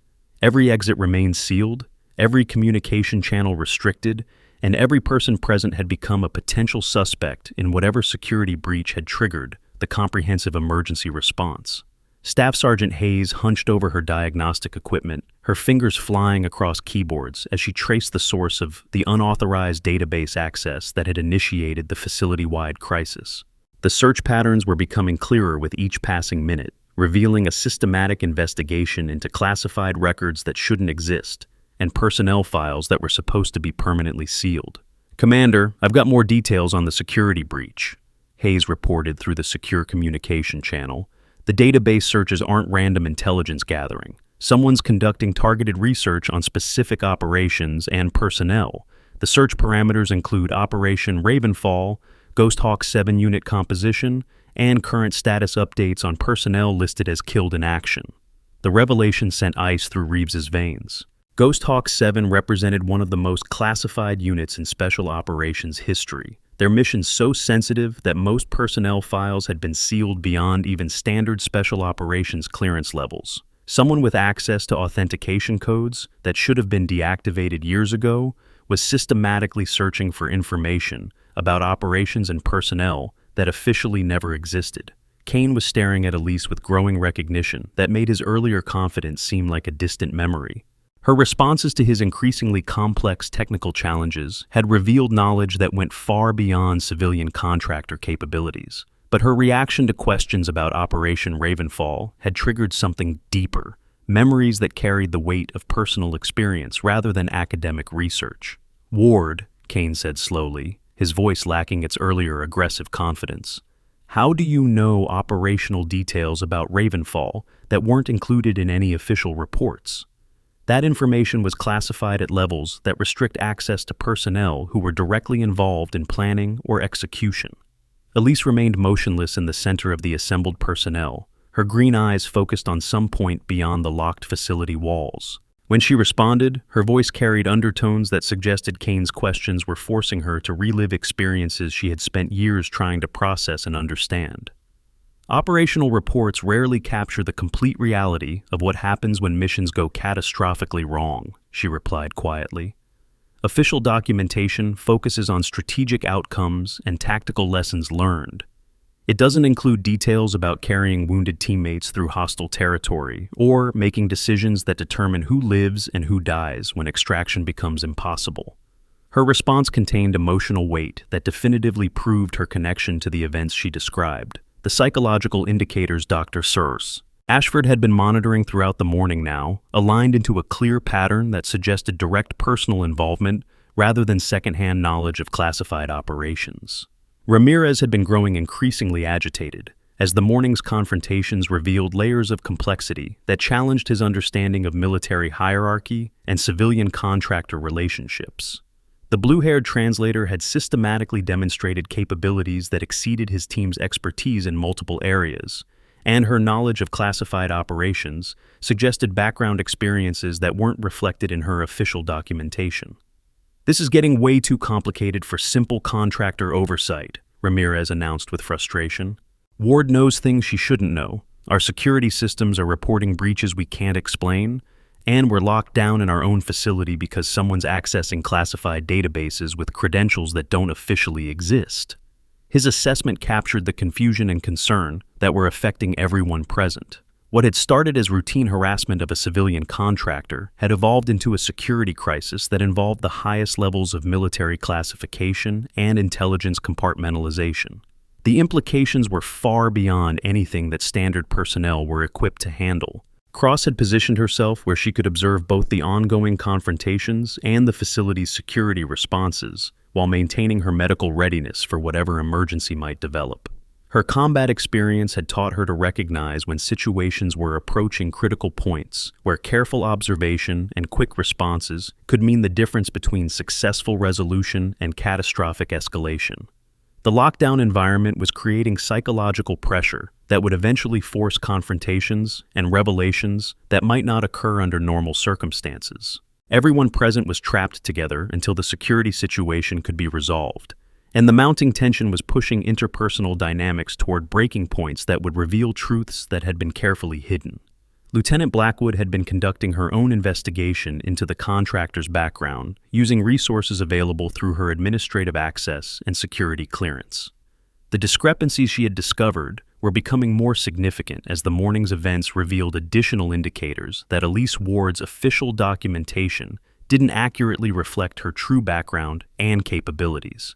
Every exit remained sealed, every communication channel restricted, and every person present had become a potential suspect in whatever security breach had triggered the comprehensive emergency response. Staff Sergeant Hayes hunched over her diagnostic equipment, her fingers flying across keyboards as she traced the source of the unauthorized database access that had initiated the facility-wide crisis. The search patterns were becoming clearer with each passing minute, revealing a systematic investigation into classified records that shouldn't exist and personnel files that were supposed to be permanently sealed. "Commander, I've got more details on the security breach," Hayes reported through the secure communication channel. "The database searches aren't random intelligence gathering. Someone's conducting targeted research on specific operations and personnel. The search parameters include Operation Ravenfall, Ghost Hawk 7 unit composition, and current status updates on personnel listed as killed in action." The revelation sent ice through Reeves's veins. Ghost Hawk 7 represented one of the most classified units in Special Operations history. Their mission so sensitive that most personnel files had been sealed beyond even standard Special Operations clearance levels. Someone with access to authentication codes that should have been deactivated years ago was systematically searching for information about operations and personnel that officially never existed. Kane was staring at Elise with growing recognition that made his earlier confidence seem like a distant memory. Her responses to his increasingly complex technical challenges had revealed knowledge that went far beyond civilian contractor capabilities. But her reaction to questions about Operation Ravenfall had triggered something deeper, memories that carried the weight of personal experience rather than academic research. "Ward," Kane said slowly, his voice lacking its earlier aggressive confidence, "how do you know operational details about Ravenfall that weren't included in any official reports?" That information was classified at levels that restrict access to personnel who were directly involved in planning or execution. Elise remained motionless in the center of the assembled personnel, her green eyes focused on some point beyond the locked facility walls. When she responded, her voice carried undertones that suggested Kane's questions were forcing her to relive experiences she had spent years trying to process and understand. "Operational reports rarely capture the complete reality of what happens when missions go catastrophically wrong," she replied quietly. "Official documentation focuses on strategic outcomes and tactical lessons learned. It doesn't include details about carrying wounded teammates through hostile territory or making decisions that determine who lives and who dies when extraction becomes impossible." Her response contained emotional weight that definitively proved her connection to the events she described. The psychological indicators Dr. Sears Ashford had been monitoring throughout the morning now aligned into a clear pattern that suggested direct personal involvement rather than secondhand knowledge of classified operations. Ramirez had been growing increasingly agitated as the morning's confrontations revealed layers of complexity that challenged his understanding of military hierarchy and civilian contractor relationships. The blue-haired translator had systematically demonstrated capabilities that exceeded his team's expertise in multiple areas, and her knowledge of classified operations suggested background experiences that weren't reflected in her official documentation. "This is getting way too complicated for simple contractor oversight," Ramirez announced with frustration. "Ward knows things she shouldn't know. Our security systems are reporting breaches we can't explain, and we're locked down in our own facility because someone's accessing classified databases with credentials that don't officially exist." His assessment captured the confusion and concern that were affecting everyone present. What had started as routine harassment of a civilian contractor had evolved into a security crisis that involved the highest levels of military classification and intelligence compartmentalization. The implications were far beyond anything that standard personnel were equipped to handle. Cross had positioned herself where she could observe both the ongoing confrontations and the facility's security responses, while maintaining her medical readiness for whatever emergency might develop. Her combat experience had taught her to recognize when situations were approaching critical points, where careful observation and quick responses could mean the difference between successful resolution and catastrophic escalation. The lockdown environment was creating psychological pressure that would eventually force confrontations and revelations that might not occur under normal circumstances. Everyone present was trapped together until the security situation could be resolved, and the mounting tension was pushing interpersonal dynamics toward breaking points that would reveal truths that had been carefully hidden. Lieutenant Blackwood had been conducting her own investigation into the contractor's background, using resources available through her administrative access and security clearance. The discrepancies she had discovered were becoming more significant as the morning's events revealed additional indicators that Elise Ward's official documentation didn't accurately reflect her true background and capabilities.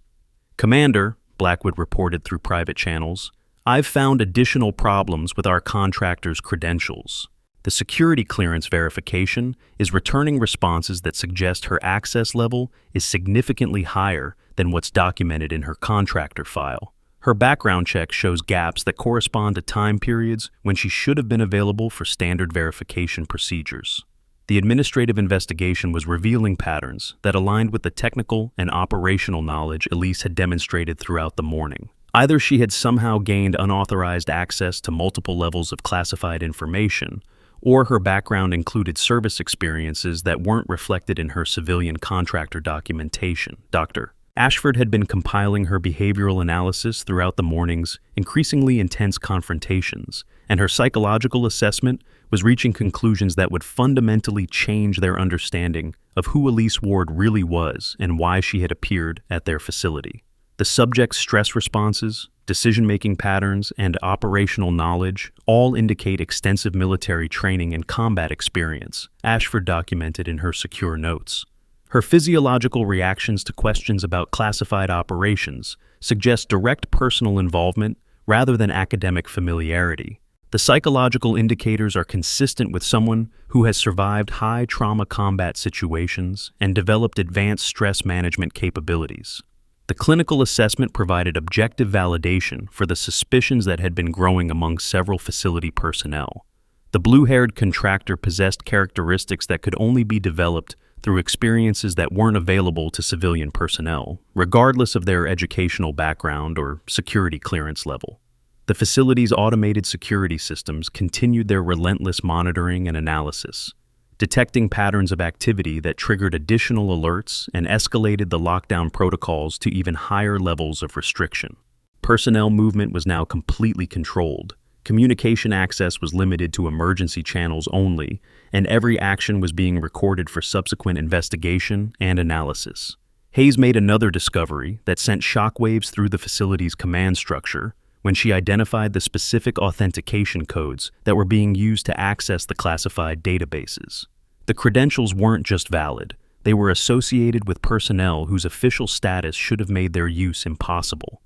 "Commander," Blackwood reported through private channels, I've found additional problems with our contractor's credentials. The security clearance verification is returning responses that suggest her access level is significantly higher than what's documented in her contractor file. Her background check shows gaps that correspond to time periods when she should have been available for standard verification procedures. The administrative investigation was revealing patterns that aligned with the technical and operational knowledge Elise had demonstrated throughout the morning. Either she had somehow gained unauthorized access to multiple levels of classified information, or her background included service experiences that weren't reflected in her civilian contractor documentation. Dr. Ashford had been compiling her behavioral analysis throughout the morning's increasingly intense confrontations, and her psychological assessment was reaching conclusions that would fundamentally change their understanding of who Elise Ward really was and why she had appeared at their facility. The subject's stress responses, decision-making patterns, and operational knowledge all indicate extensive military training and combat experience, Ashford documented in her secure notes. Her physiological reactions to questions about classified operations suggest direct personal involvement rather than academic familiarity. The psychological indicators are consistent with someone who has survived high-trauma combat situations and developed advanced stress management capabilities. The clinical assessment provided objective validation for the suspicions that had been growing among several facility personnel. The blue-haired contractor possessed characteristics that could only be developed through experiences that weren't available to civilian personnel, regardless of their educational background or security clearance level. The facility's automated security systems continued their relentless monitoring and analysis, detecting patterns of activity that triggered additional alerts and escalated the lockdown protocols to even higher levels of restriction. Personnel movement was now completely controlled. Communication access was limited to emergency channels only, and every action was being recorded for subsequent investigation and analysis. Hayes made another discovery that sent shockwaves through the facility's command structure when she identified the specific authentication codes that were being used to access the classified databases. The credentials weren't just valid, they were associated with personnel whose official status should have made their use impossible.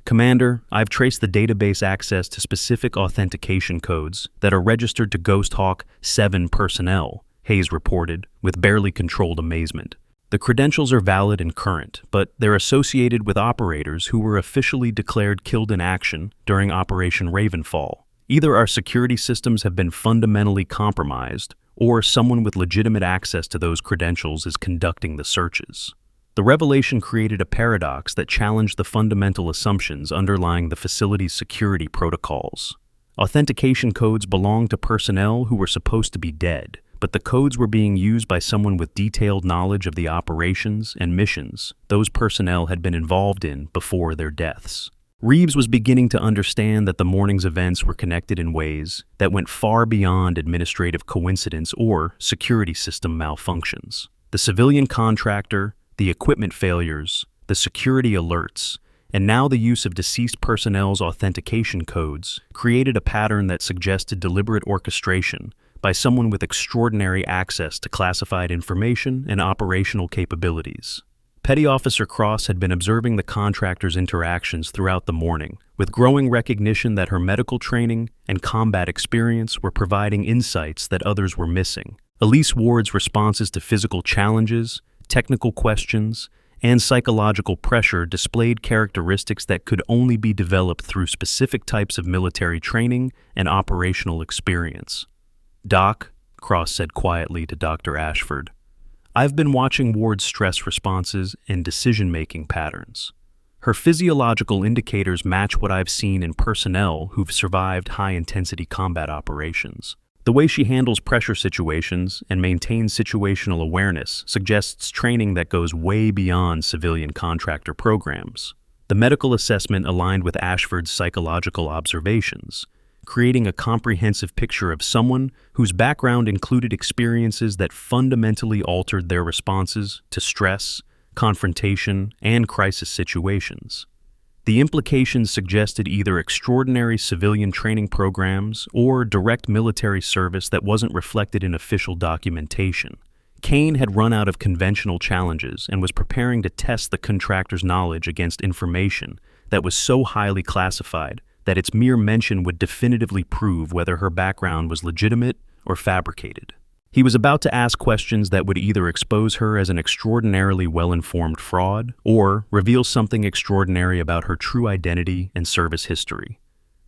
Commander, I've traced the database access to specific authentication codes that are registered to Ghost Hawk 7 personnel, Hayes reported, with barely controlled amazement. The credentials are valid and current, but they're associated with operators who were officially declared killed in action during Operation Ravenfall. Either our security systems have been fundamentally compromised, or someone with legitimate access to those credentials is conducting the searches. The revelation created a paradox that challenged the fundamental assumptions underlying the facility's security protocols. Authentication codes belonged to personnel who were supposed to be dead, but the codes were being used by someone with detailed knowledge of the operations and missions those personnel had been involved in before their deaths. Reeves was beginning to understand that the morning's events were connected in ways that went far beyond administrative coincidence or security system malfunctions. The civilian contractor, the equipment failures, the security alerts, and now the use of deceased personnel's authentication codes created a pattern that suggested deliberate orchestration by someone with extraordinary access to classified information and operational capabilities. Petty Officer Cross had been observing the contractor's interactions throughout the morning, with growing recognition that her medical training and combat experience were providing insights that others were missing. Elise Ward's responses to physical challenges, technical questions, and psychological pressure displayed characteristics that could only be developed through specific types of military training and operational experience. "Doc," Cross said quietly to Dr. Ashford, "I've been watching Ward's stress responses and decision-making patterns. Her physiological indicators match what I've seen in personnel who've survived high-intensity combat operations. The way she handles pressure situations and maintains situational awareness suggests training that goes way beyond civilian contractor programs." The medical assessment aligned with Ashford's psychological observations, creating a comprehensive picture of someone whose background included experiences that fundamentally altered their responses to stress, confrontation, and crisis situations. The implications suggested either extraordinary civilian training programs or direct military service that wasn't reflected in official documentation. Kane had run out of conventional challenges and was preparing to test the contractor's knowledge against information that was so highly classified that its mere mention would definitively prove whether her background was legitimate or fabricated. He was about to ask questions that would either expose her as an extraordinarily well-informed fraud or reveal something extraordinary about her true identity and service history.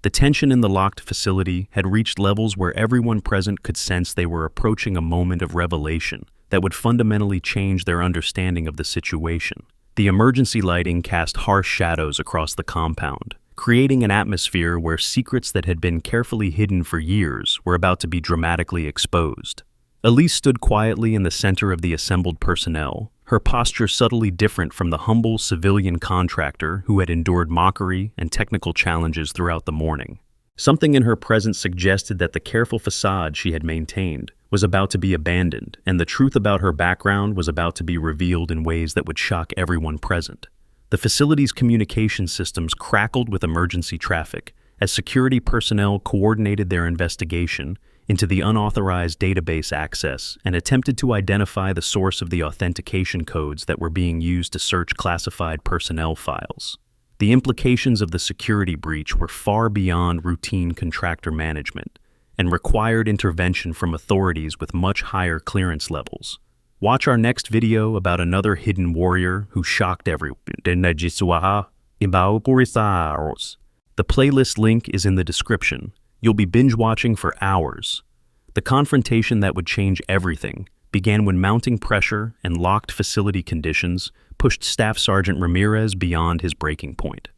The tension in the locked facility had reached levels where everyone present could sense they were approaching a moment of revelation that would fundamentally change their understanding of the situation. The emergency lighting cast harsh shadows across the compound, creating an atmosphere where secrets that had been carefully hidden for years were about to be dramatically exposed. Elise stood quietly in the center of the assembled personnel, her posture subtly different from the humble civilian contractor who had endured mockery and technical challenges throughout the morning. Something in her presence suggested that the careful facade she had maintained was about to be abandoned, and the truth about her background was about to be revealed in ways that would shock everyone present. The facility's communication systems crackled with emergency traffic as security personnel coordinated their investigation into the unauthorized database access and attempted to identify the source of the authentication codes that were being used to search classified personnel files. The implications of the security breach were far beyond routine contractor management and required intervention from authorities with much higher clearance levels. Watch our next video about another hidden warrior who shocked everyone. The playlist link is in the description. You'll be binge-watching for hours. The confrontation that would change everything began when mounting pressure and locked facility conditions pushed Staff Sergeant Ramirez beyond his breaking point.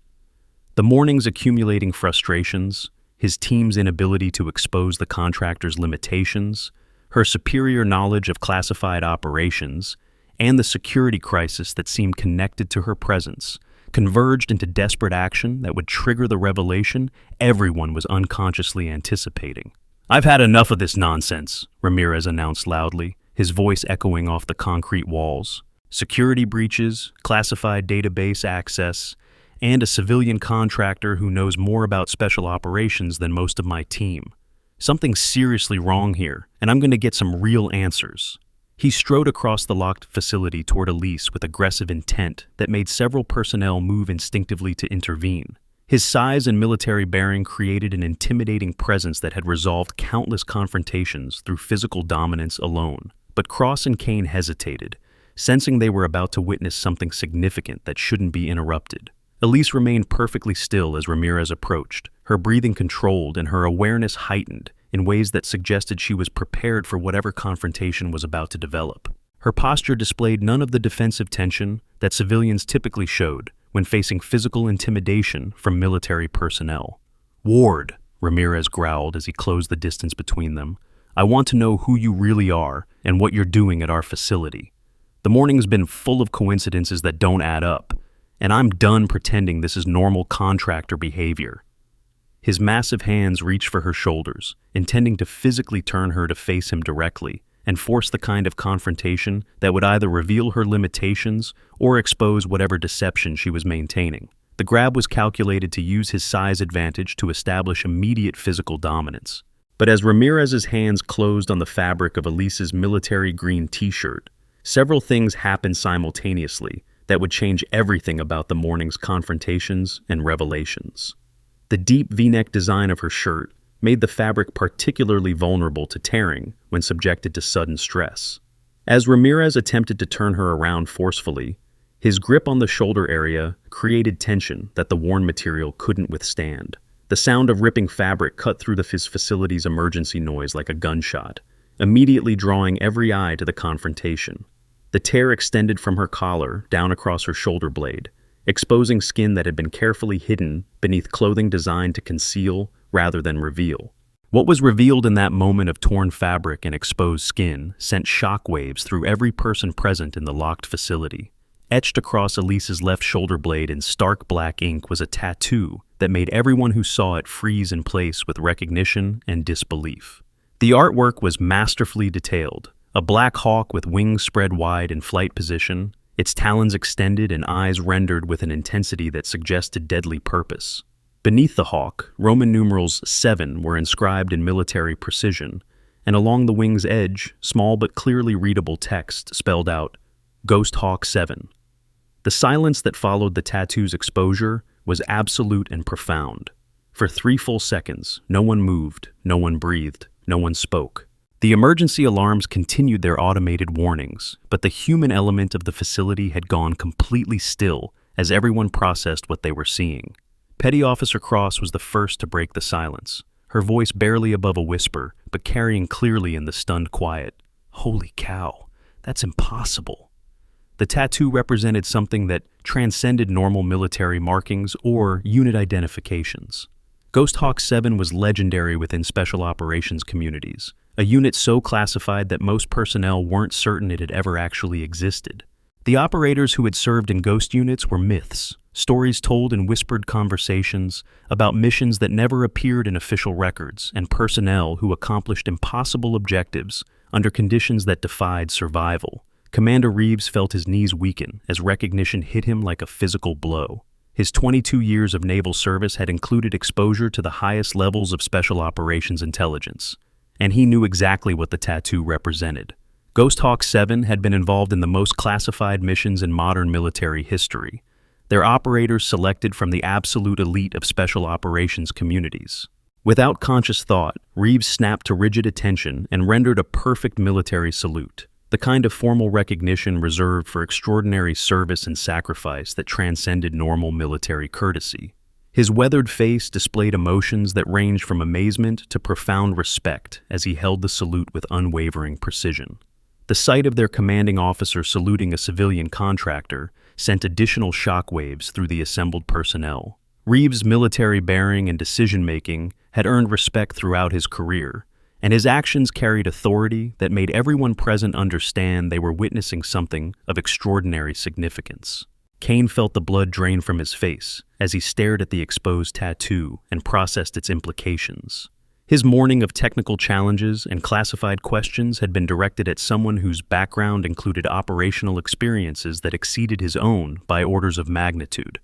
The morning's accumulating frustrations, his team's inability to expose the contractor's limitations, her superior knowledge of classified operations, and the security crisis that seemed connected to her presence converged into desperate action that would trigger the revelation everyone was unconsciously anticipating. "I've had enough of this nonsense," Ramirez announced loudly, his voice echoing off the concrete walls. Security breaches, classified database access, and a civilian contractor who knows more about special operations than most of my team. Something's seriously wrong here, and I'm going to get some real answers. He strode across the locked facility toward Elise with aggressive intent that made several personnel move instinctively to intervene. His size and military bearing created an intimidating presence that had resolved countless confrontations through physical dominance alone. But Cross and Kane hesitated, sensing they were about to witness something significant that shouldn't be interrupted. Elise remained perfectly still as Ramirez approached, her breathing controlled and her awareness heightened in ways that suggested she was prepared for whatever confrontation was about to develop. Her posture displayed none of the defensive tension that civilians typically showed when facing physical intimidation from military personnel. "Ward," Ramirez growled as he closed the distance between them, "I want to know who you really are and what you're doing at our facility. The morning's been full of coincidences that don't add up, and I'm done pretending this is normal contractor behavior." His massive hands reached for her shoulders, intending to physically turn her to face him directly and force the kind of confrontation that would either reveal her limitations or expose whatever deception she was maintaining. The grab was calculated to use his size advantage to establish immediate physical dominance. But as Ramirez's hands closed on the fabric of Elise's military green t-shirt, several things happened simultaneously that would change everything about the morning's confrontations and revelations. The deep V-neck design of her shirt made the fabric particularly vulnerable to tearing when subjected to sudden stress. As Ramirez attempted to turn her around forcefully, his grip on the shoulder area created tension that the worn material couldn't withstand. The sound of ripping fabric cut through his facility's emergency noise like a gunshot, immediately drawing every eye to the confrontation. The tear extended from her collar down across her shoulder blade, exposing skin that had been carefully hidden beneath clothing designed to conceal rather than reveal. What was revealed in that moment of torn fabric and exposed skin sent shockwaves through every person present in the locked facility. Etched across Elise's left shoulder blade in stark black ink was a tattoo that made everyone who saw it freeze in place with recognition and disbelief. The artwork was masterfully detailed, a black hawk with wings spread wide in flight position, its talons extended and eyes rendered with an intensity that suggested deadly purpose. Beneath the hawk, Roman numerals 7 were inscribed in military precision, and along the wing's edge, small but clearly readable text spelled out, "Ghost Hawk 7. The silence that followed the tattoo's exposure was absolute and profound. For 3 full seconds, no one moved, no one breathed, no one spoke. The emergency alarms continued their automated warnings, but the human element of the facility had gone completely still as everyone processed what they were seeing. Petty Officer Cross was the first to break the silence, her voice barely above a whisper, but carrying clearly in the stunned quiet. Holy cow, that's impossible. The tattoo represented something that transcended normal military markings or unit identifications. Ghost Hawk 7 was legendary within special operations communities, a unit so classified that most personnel weren't certain it had ever actually existed. The operators who had served in ghost units were myths, stories told in whispered conversations about missions that never appeared in official records and personnel who accomplished impossible objectives under conditions that defied survival. Commander Reeves felt his knees weaken as recognition hit him like a physical blow. His 22 years of naval service had included exposure to the highest levels of special operations intelligence, and he knew exactly what the tattoo represented. Ghost Hawk 7 had been involved in the most classified missions in modern military history, their operators selected from the absolute elite of special operations communities. Without conscious thought, Reeves snapped to rigid attention and rendered a perfect military salute, the kind of formal recognition reserved for extraordinary service and sacrifice that transcended normal military courtesy. His weathered face displayed emotions that ranged from amazement to profound respect as he held the salute with unwavering precision. The sight of their commanding officer saluting a civilian contractor sent additional shockwaves through the assembled personnel. Reeves' military bearing and decision-making had earned respect throughout his career, and his actions carried authority that made everyone present understand they were witnessing something of extraordinary significance. Kane felt the blood drain from his face as he stared at the exposed tattoo and processed its implications. His morning of technical challenges and classified questions had been directed at someone whose background included operational experiences that exceeded his own by orders of magnitude.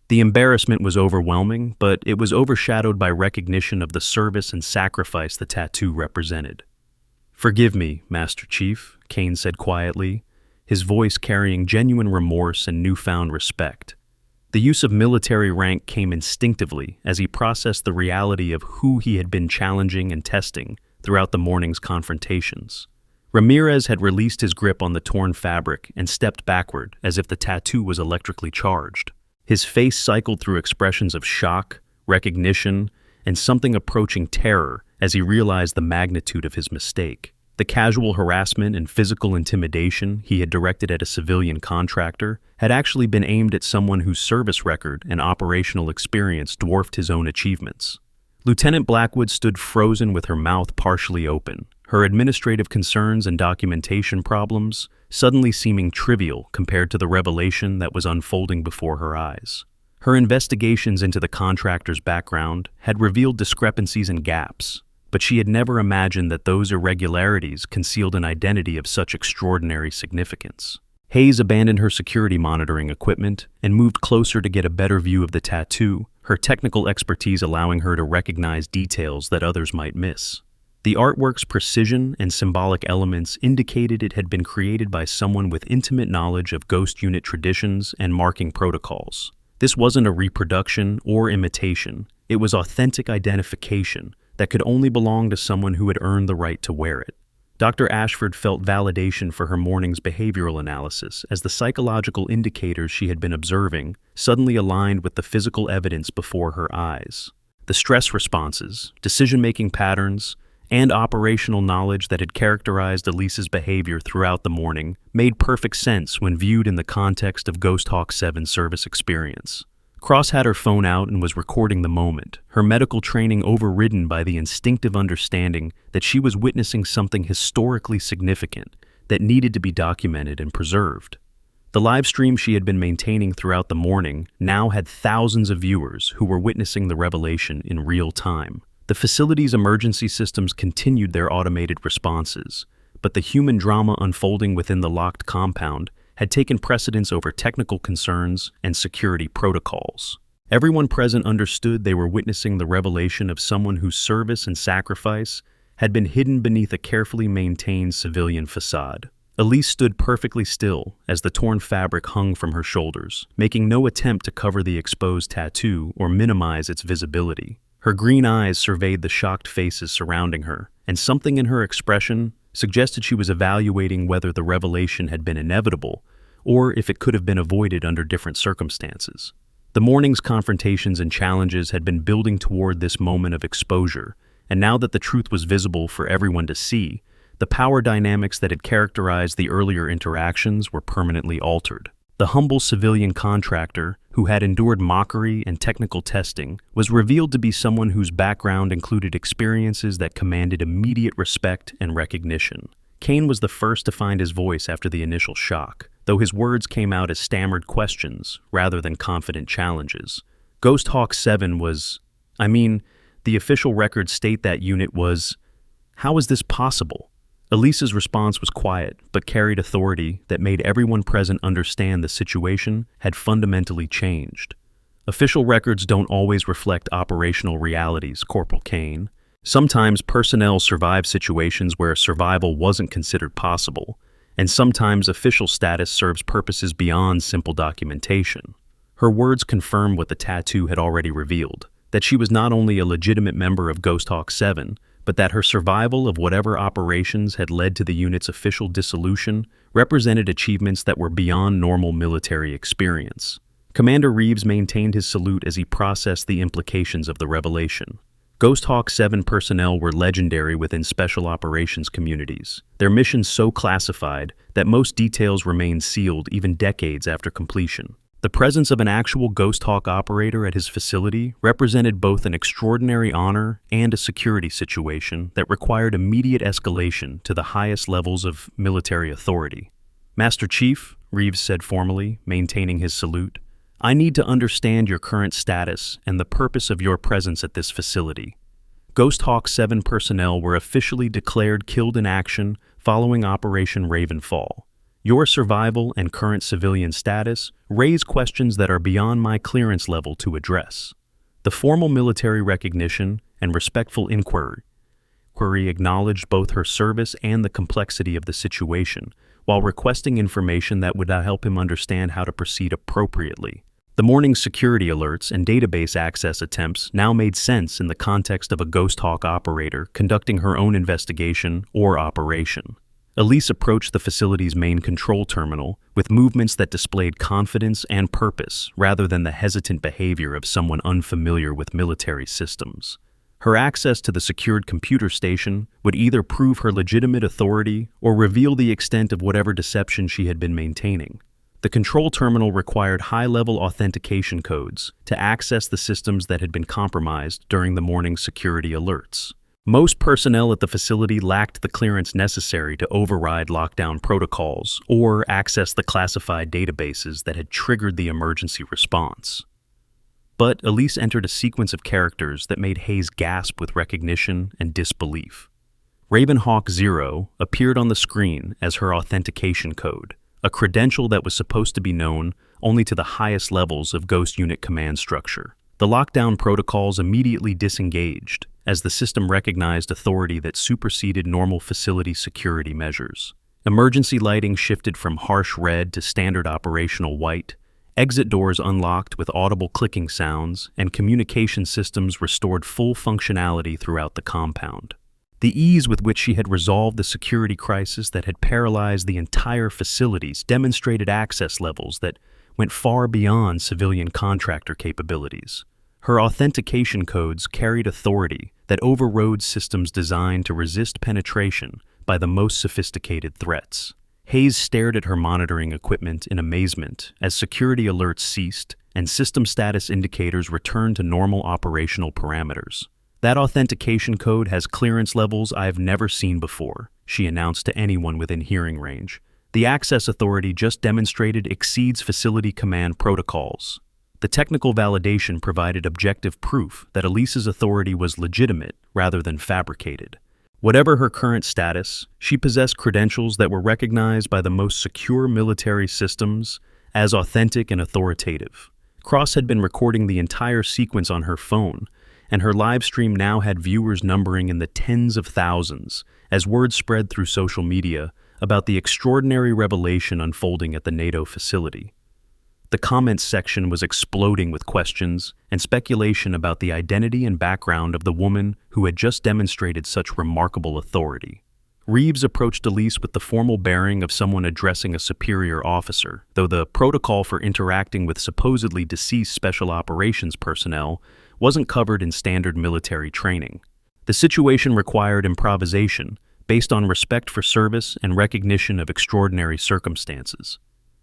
The embarrassment was overwhelming, but it was overshadowed by recognition of the service and sacrifice the tattoo represented. "Forgive me, Master Chief," Kane said quietly, his voice carrying genuine remorse and newfound respect. The use of military rank came instinctively as he processed the reality of who he had been challenging and testing throughout the morning's confrontations. Ramirez had released his grip on the torn fabric and stepped backward as if the tattoo was electrically charged. His face cycled through expressions of shock, recognition, and something approaching terror as he realized the magnitude of his mistake. The casual harassment and physical intimidation he had directed at a civilian contractor had actually been aimed at someone whose service record and operational experience dwarfed his own achievements. Lieutenant Blackwood stood frozen with her mouth partially open, her administrative concerns and documentation problems suddenly seeming trivial compared to the revelation that was unfolding before her eyes. Her investigations into the contractor's background had revealed discrepancies and gaps, but she had never imagined that those irregularities concealed an identity of such extraordinary significance. Hayes abandoned her security monitoring equipment and moved closer to get a better view of the tattoo, her technical expertise allowing her to recognize details that others might miss. The artwork's precision and symbolic elements indicated it had been created by someone with intimate knowledge of ghost unit traditions and marking protocols. This wasn't a reproduction or imitation, it was authentic identification that could only belong to someone who had earned the right to wear it. Dr. Ashford felt validation for her morning's behavioral analysis as the psychological indicators she had been observing suddenly aligned with the physical evidence before her eyes. The stress responses, decision-making patterns, and operational knowledge that had characterized Elise's behavior throughout the morning made perfect sense when viewed in the context of Ghost Hawk 7's service experience. Cross had her phone out and was recording the moment, her medical training overridden by the instinctive understanding that she was witnessing something historically significant that needed to be documented and preserved. The live stream she had been maintaining throughout the morning now had thousands of viewers who were witnessing the revelation in real time. The facility's emergency systems continued their automated responses, but the human drama unfolding within the locked compound had taken precedence over technical concerns and security protocols. Everyone present understood they were witnessing the revelation of someone whose service and sacrifice had been hidden beneath a carefully maintained civilian facade. Elise stood perfectly still as the torn fabric hung from her shoulders, making no attempt to cover the exposed tattoo or minimize its visibility. Her green eyes surveyed the shocked faces surrounding her, and something in her expression suggested she was evaluating whether the revelation had been inevitable or if it could have been avoided under different circumstances. The morning's confrontations and challenges had been building toward this moment of exposure, and now that the truth was visible for everyone to see, the power dynamics that had characterized the earlier interactions were permanently altered. The humble civilian contractor, who had endured mockery and technical testing, was revealed to be someone whose background included experiences that commanded immediate respect and recognition. Kane was the first to find his voice after the initial shock, though his words came out as stammered questions rather than confident challenges. Ghost Hawk 7 was, the official records state that unit was, how is this possible? Elise's response was quiet, but carried authority that made everyone present understand the situation had fundamentally changed. Official records don't always reflect operational realities, Corporal Kane. Sometimes personnel survive situations where survival wasn't considered possible, and sometimes official status serves purposes beyond simple documentation. Her words confirmed what the tattoo had already revealed, that she was not only a legitimate member of Ghost Hawk 7, but that her survival of whatever operations had led to the unit's official dissolution represented achievements that were beyond normal military experience. Commander Reeves maintained his salute as he processed the implications of the revelation. Ghost Hawk 7 personnel were legendary within special operations communities, their missions so classified that most details remained sealed even decades after completion. The presence of an actual Ghost Hawk operator at his facility represented both an extraordinary honor and a security situation that required immediate escalation to the highest levels of military authority. Master Chief, Reeves said formally, maintaining his salute, I need to understand your current status and the purpose of your presence at this facility. Ghost Hawk 7 personnel were officially declared killed in action following Operation Ravenfall. Your survival and current civilian status raise questions that are beyond my clearance level to address. The formal military recognition and respectful inquiry acknowledged both her service and the complexity of the situation, while requesting information that would help him understand how to proceed appropriately. The morning's security alerts and database access attempts now made sense in the context of a Ghost Hawk operator conducting her own investigation or operation. Elise approached the facility's main control terminal with movements that displayed confidence and purpose rather than the hesitant behavior of someone unfamiliar with military systems. Her access to the secured computer station would either prove her legitimate authority or reveal the extent of whatever deception she had been maintaining. The control terminal required high-level authentication codes to access the systems that had been compromised during the morning's security alerts. Most personnel at the facility lacked the clearance necessary to override lockdown protocols or access the classified databases that had triggered the emergency response. But Elise entered a sequence of characters that made Hayes gasp with recognition and disbelief. Ravenhawk 0 appeared on the screen as her authentication code, a credential that was supposed to be known only to the highest levels of Ghost Unit command structure. The lockdown protocols immediately disengaged, as the system recognized authority that superseded normal facility security measures. Emergency lighting shifted from harsh red to standard operational white, exit doors unlocked with audible clicking sounds, and communication systems restored full functionality throughout the compound. The ease with which she had resolved the security crisis that had paralyzed the entire facilities demonstrated access levels that went far beyond civilian contractor capabilities. Her authentication codes carried authority that overrode systems designed to resist penetration by the most sophisticated threats. Hayes stared at her monitoring equipment in amazement as security alerts ceased and system status indicators returned to normal operational parameters. That authentication code has clearance levels I have never seen before, she announced to anyone within hearing range. The access authority just demonstrated exceeds facility command protocols. The technical validation provided objective proof that Elise's authority was legitimate rather than fabricated. Whatever her current status, she possessed credentials that were recognized by the most secure military systems as authentic and authoritative. Cross had been recording the entire sequence on her phone, and her live stream now had viewers numbering in the tens of thousands as word spread through social media about the extraordinary revelation unfolding at the NATO facility. The comments section was exploding with questions and speculation about the identity and background of the woman who had just demonstrated such remarkable authority. Reeves approached Elise with the formal bearing of someone addressing a superior officer, though the protocol for interacting with supposedly deceased special operations personnel wasn't covered in standard military training. The situation required improvisation, based on respect for service and recognition of extraordinary circumstances.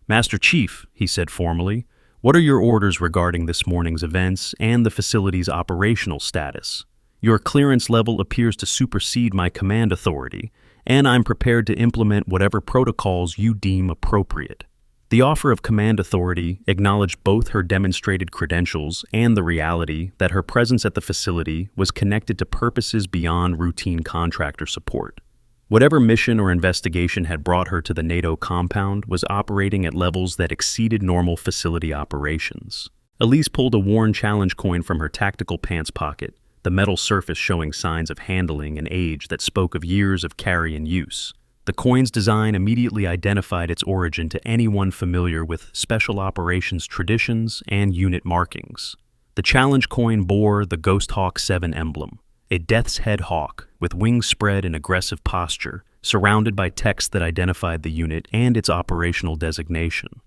"Master Chief," he said formally, "what are your orders regarding this morning's events and the facility's operational status? Your clearance level appears to supersede my command authority, and I'm prepared to implement whatever protocols you deem appropriate." The offer of command authority acknowledged both her demonstrated credentials and the reality that her presence at the facility was connected to purposes beyond routine contractor support. Whatever mission or investigation had brought her to the NATO compound was operating at levels that exceeded normal facility operations. Elise pulled a worn challenge coin from her tactical pants pocket, the metal surface showing signs of handling and age that spoke of years of carry and use. The coin's design immediately identified its origin to anyone familiar with special operations traditions and unit markings. The challenge coin bore the Ghost Hawk 7 emblem, a death's head hawk with wings spread in aggressive posture, surrounded by text that identified the unit and its operational designation.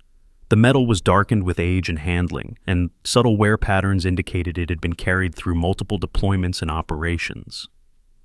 The metal was darkened with age and handling, and subtle wear patterns indicated it had been carried through multiple deployments and operations.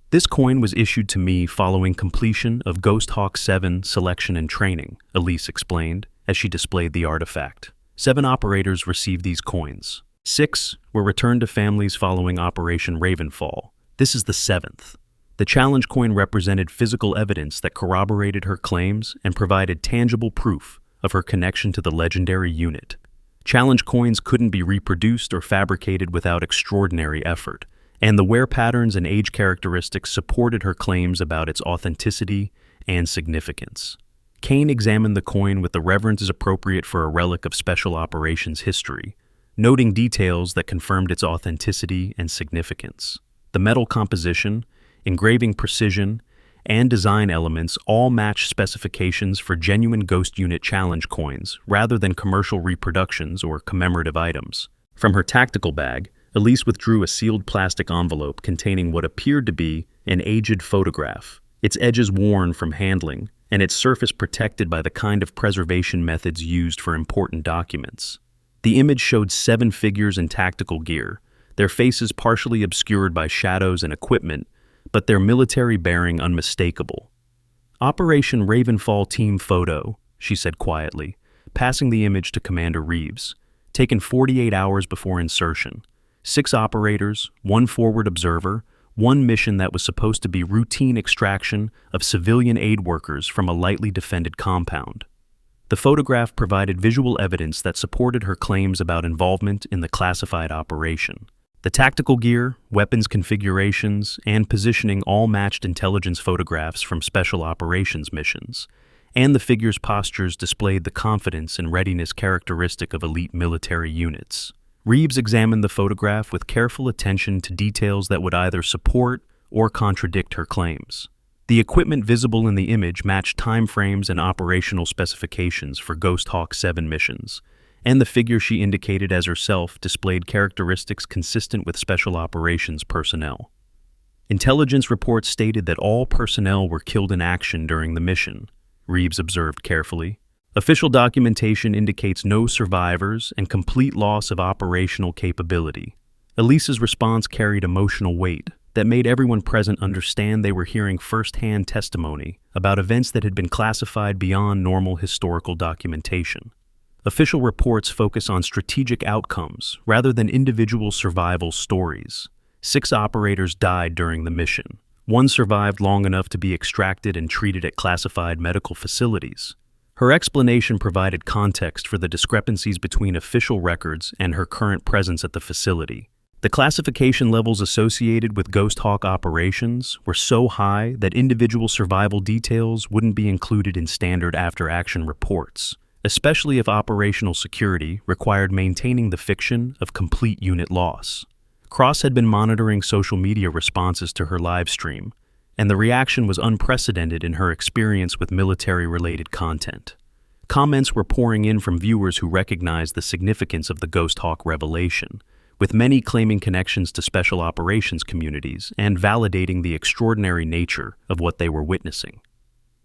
"This coin was issued to me following completion of Ghost Hawk 7 selection and training," Elise explained as she displayed the artifact. 7 operators received these coins. 6 were returned to families following Operation Ravenfall. This is the 7th. The challenge coin represented physical evidence that corroborated her claims and provided tangible proof of her connection to the legendary unit. Challenge coins couldn't be reproduced or fabricated without extraordinary effort, and the wear patterns and age characteristics supported her claims about its authenticity and significance. Kane examined the coin with the reverence appropriate for a relic of special operations history, noting details that confirmed its authenticity and significance. The metal composition, engraving precision, and design elements all match specifications for genuine Ghost Unit challenge coins rather than commercial reproductions or commemorative items. From her tactical bag, Elise withdrew a sealed plastic envelope containing what appeared to be an aged photograph, its edges worn from handling, and its surface protected by the kind of preservation methods used for important documents. The image showed 7 figures in tactical gear, their faces partially obscured by shadows and equipment, but their military bearing unmistakable. "Operation Ravenfall Team Photo," she said quietly, passing the image to Commander Reeves. "Taken 48 hours before insertion. 6 operators, 1 forward observer, 1 mission that was supposed to be routine extraction of civilian aid workers from a lightly defended compound." The photograph provided visual evidence that supported her claims about involvement in the classified operation. The tactical gear, weapons configurations, and positioning all matched intelligence photographs from special operations missions, and the figure's postures displayed the confidence and readiness characteristic of elite military units. Reeves examined the photograph with careful attention to details that would either support or contradict her claims. The equipment visible in the image matched timeframes and operational specifications for Ghost Hawk 7 missions, and the figure she indicated as herself displayed characteristics consistent with special operations personnel. Intelligence reports stated that all personnel were killed in action during the mission, Reeves observed carefully. Official documentation indicates no survivors and complete loss of operational capability. Elise's response carried emotional weight that made everyone present understand they were hearing first-hand testimony about events that had been classified beyond normal historical documentation. Official reports focus on strategic outcomes rather than individual survival stories. 6 operators died during the mission. 1 survived long enough to be extracted and treated at classified medical facilities. Her explanation provided context for the discrepancies between official records and her current presence at the facility. The classification levels associated with Ghost Hawk operations were so high that individual survival details wouldn't be included in standard after-action reports, especially if operational security required maintaining the fiction of complete unit loss. Cross had been monitoring social media responses to her live stream, and the reaction was unprecedented in her experience with military-related content. Comments were pouring in from viewers who recognized the significance of the Ghost Hawk revelation, with many claiming connections to special operations communities and validating the extraordinary nature of what they were witnessing.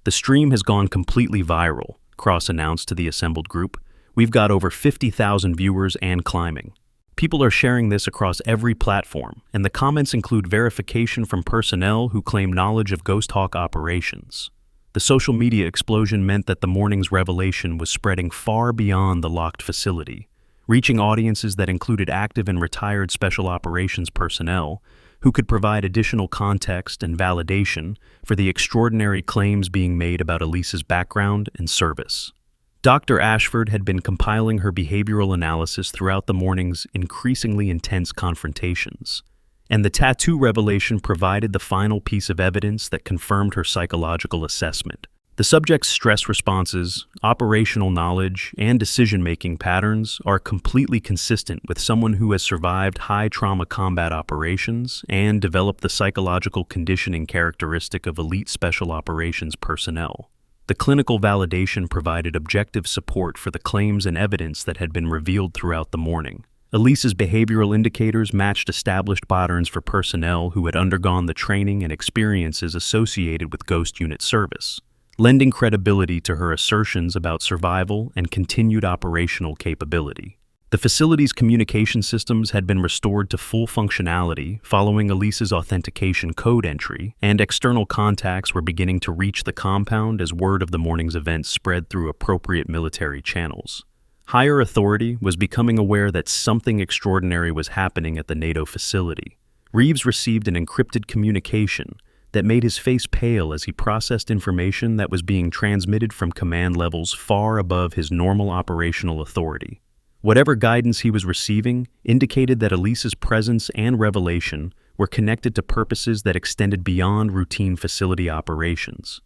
The stream has gone completely viral, Cross announced to the assembled group. We've got over 50,000 viewers and climbing. People are sharing this across every platform, and the comments include verification from personnel who claim knowledge of Ghost Hawk operations. The social media explosion meant that the morning's revelation was spreading far beyond the locked facility, reaching audiences that included active and retired special operations personnel who could provide additional context and validation for the extraordinary claims being made about Elise's background and service. Dr. Ashford had been compiling her behavioral analysis throughout the morning's increasingly intense confrontations, and the tattoo revelation provided the final piece of evidence that confirmed her psychological assessment. The subject's stress responses, operational knowledge, and decision-making patterns are completely consistent with someone who has survived high-trauma combat operations and developed the psychological conditioning characteristic of elite special operations personnel. The clinical validation provided objective support for the claims and evidence that had been revealed throughout the morning. Elise's behavioral indicators matched established patterns for personnel who had undergone the training and experiences associated with Ghost Unit service, lending credibility to her assertions about survival and continued operational capability. The facility's communication systems had been restored to full functionality following Elise's authentication code entry, and external contacts were beginning to reach the compound as word of the morning's events spread through appropriate military channels. Higher authority was becoming aware that something extraordinary was happening at the NATO facility. Reeves received an encrypted communication that made his face pale as he processed information that was being transmitted from command levels far above his normal operational authority. Whatever guidance he was receiving indicated that Elise's presence and revelation were connected to purposes that extended beyond routine facility operations.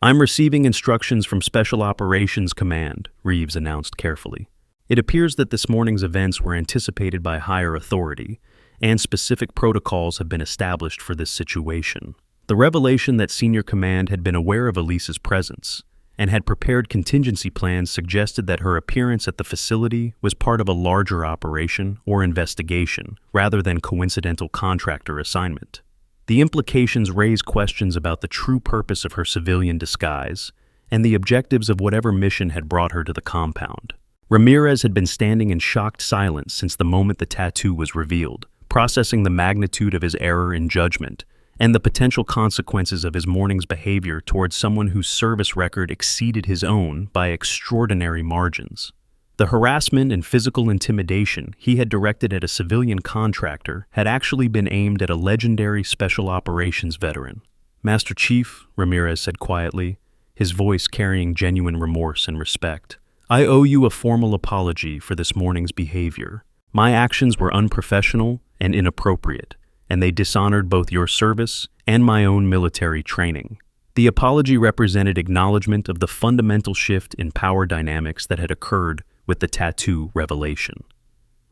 "I'm receiving instructions from Special Operations Command," Reeves announced carefully. It appears that this morning's events were anticipated by higher authority, and specific protocols have been established for this situation. The revelation that Senior Command had been aware of Elise's presence and had prepared contingency plans suggested that her appearance at the facility was part of a larger operation or investigation, rather than coincidental contractor assignment. The implications raise questions about the true purpose of her civilian disguise and the objectives of whatever mission had brought her to the compound. Ramirez had been standing in shocked silence since the moment the tattoo was revealed, processing the magnitude of his error in judgment and the potential consequences of his morning's behavior towards someone whose service record exceeded his own by extraordinary margins. The harassment and physical intimidation he had directed at a civilian contractor had actually been aimed at a legendary special operations veteran. "Master Chief," Ramirez said quietly, his voice carrying genuine remorse and respect, "I owe you a formal apology for this morning's behavior. My actions were unprofessional and inappropriate, and they dishonored both your service and my own military training." The apology represented acknowledgement of the fundamental shift in power dynamics that had occurred with the tattoo revelation.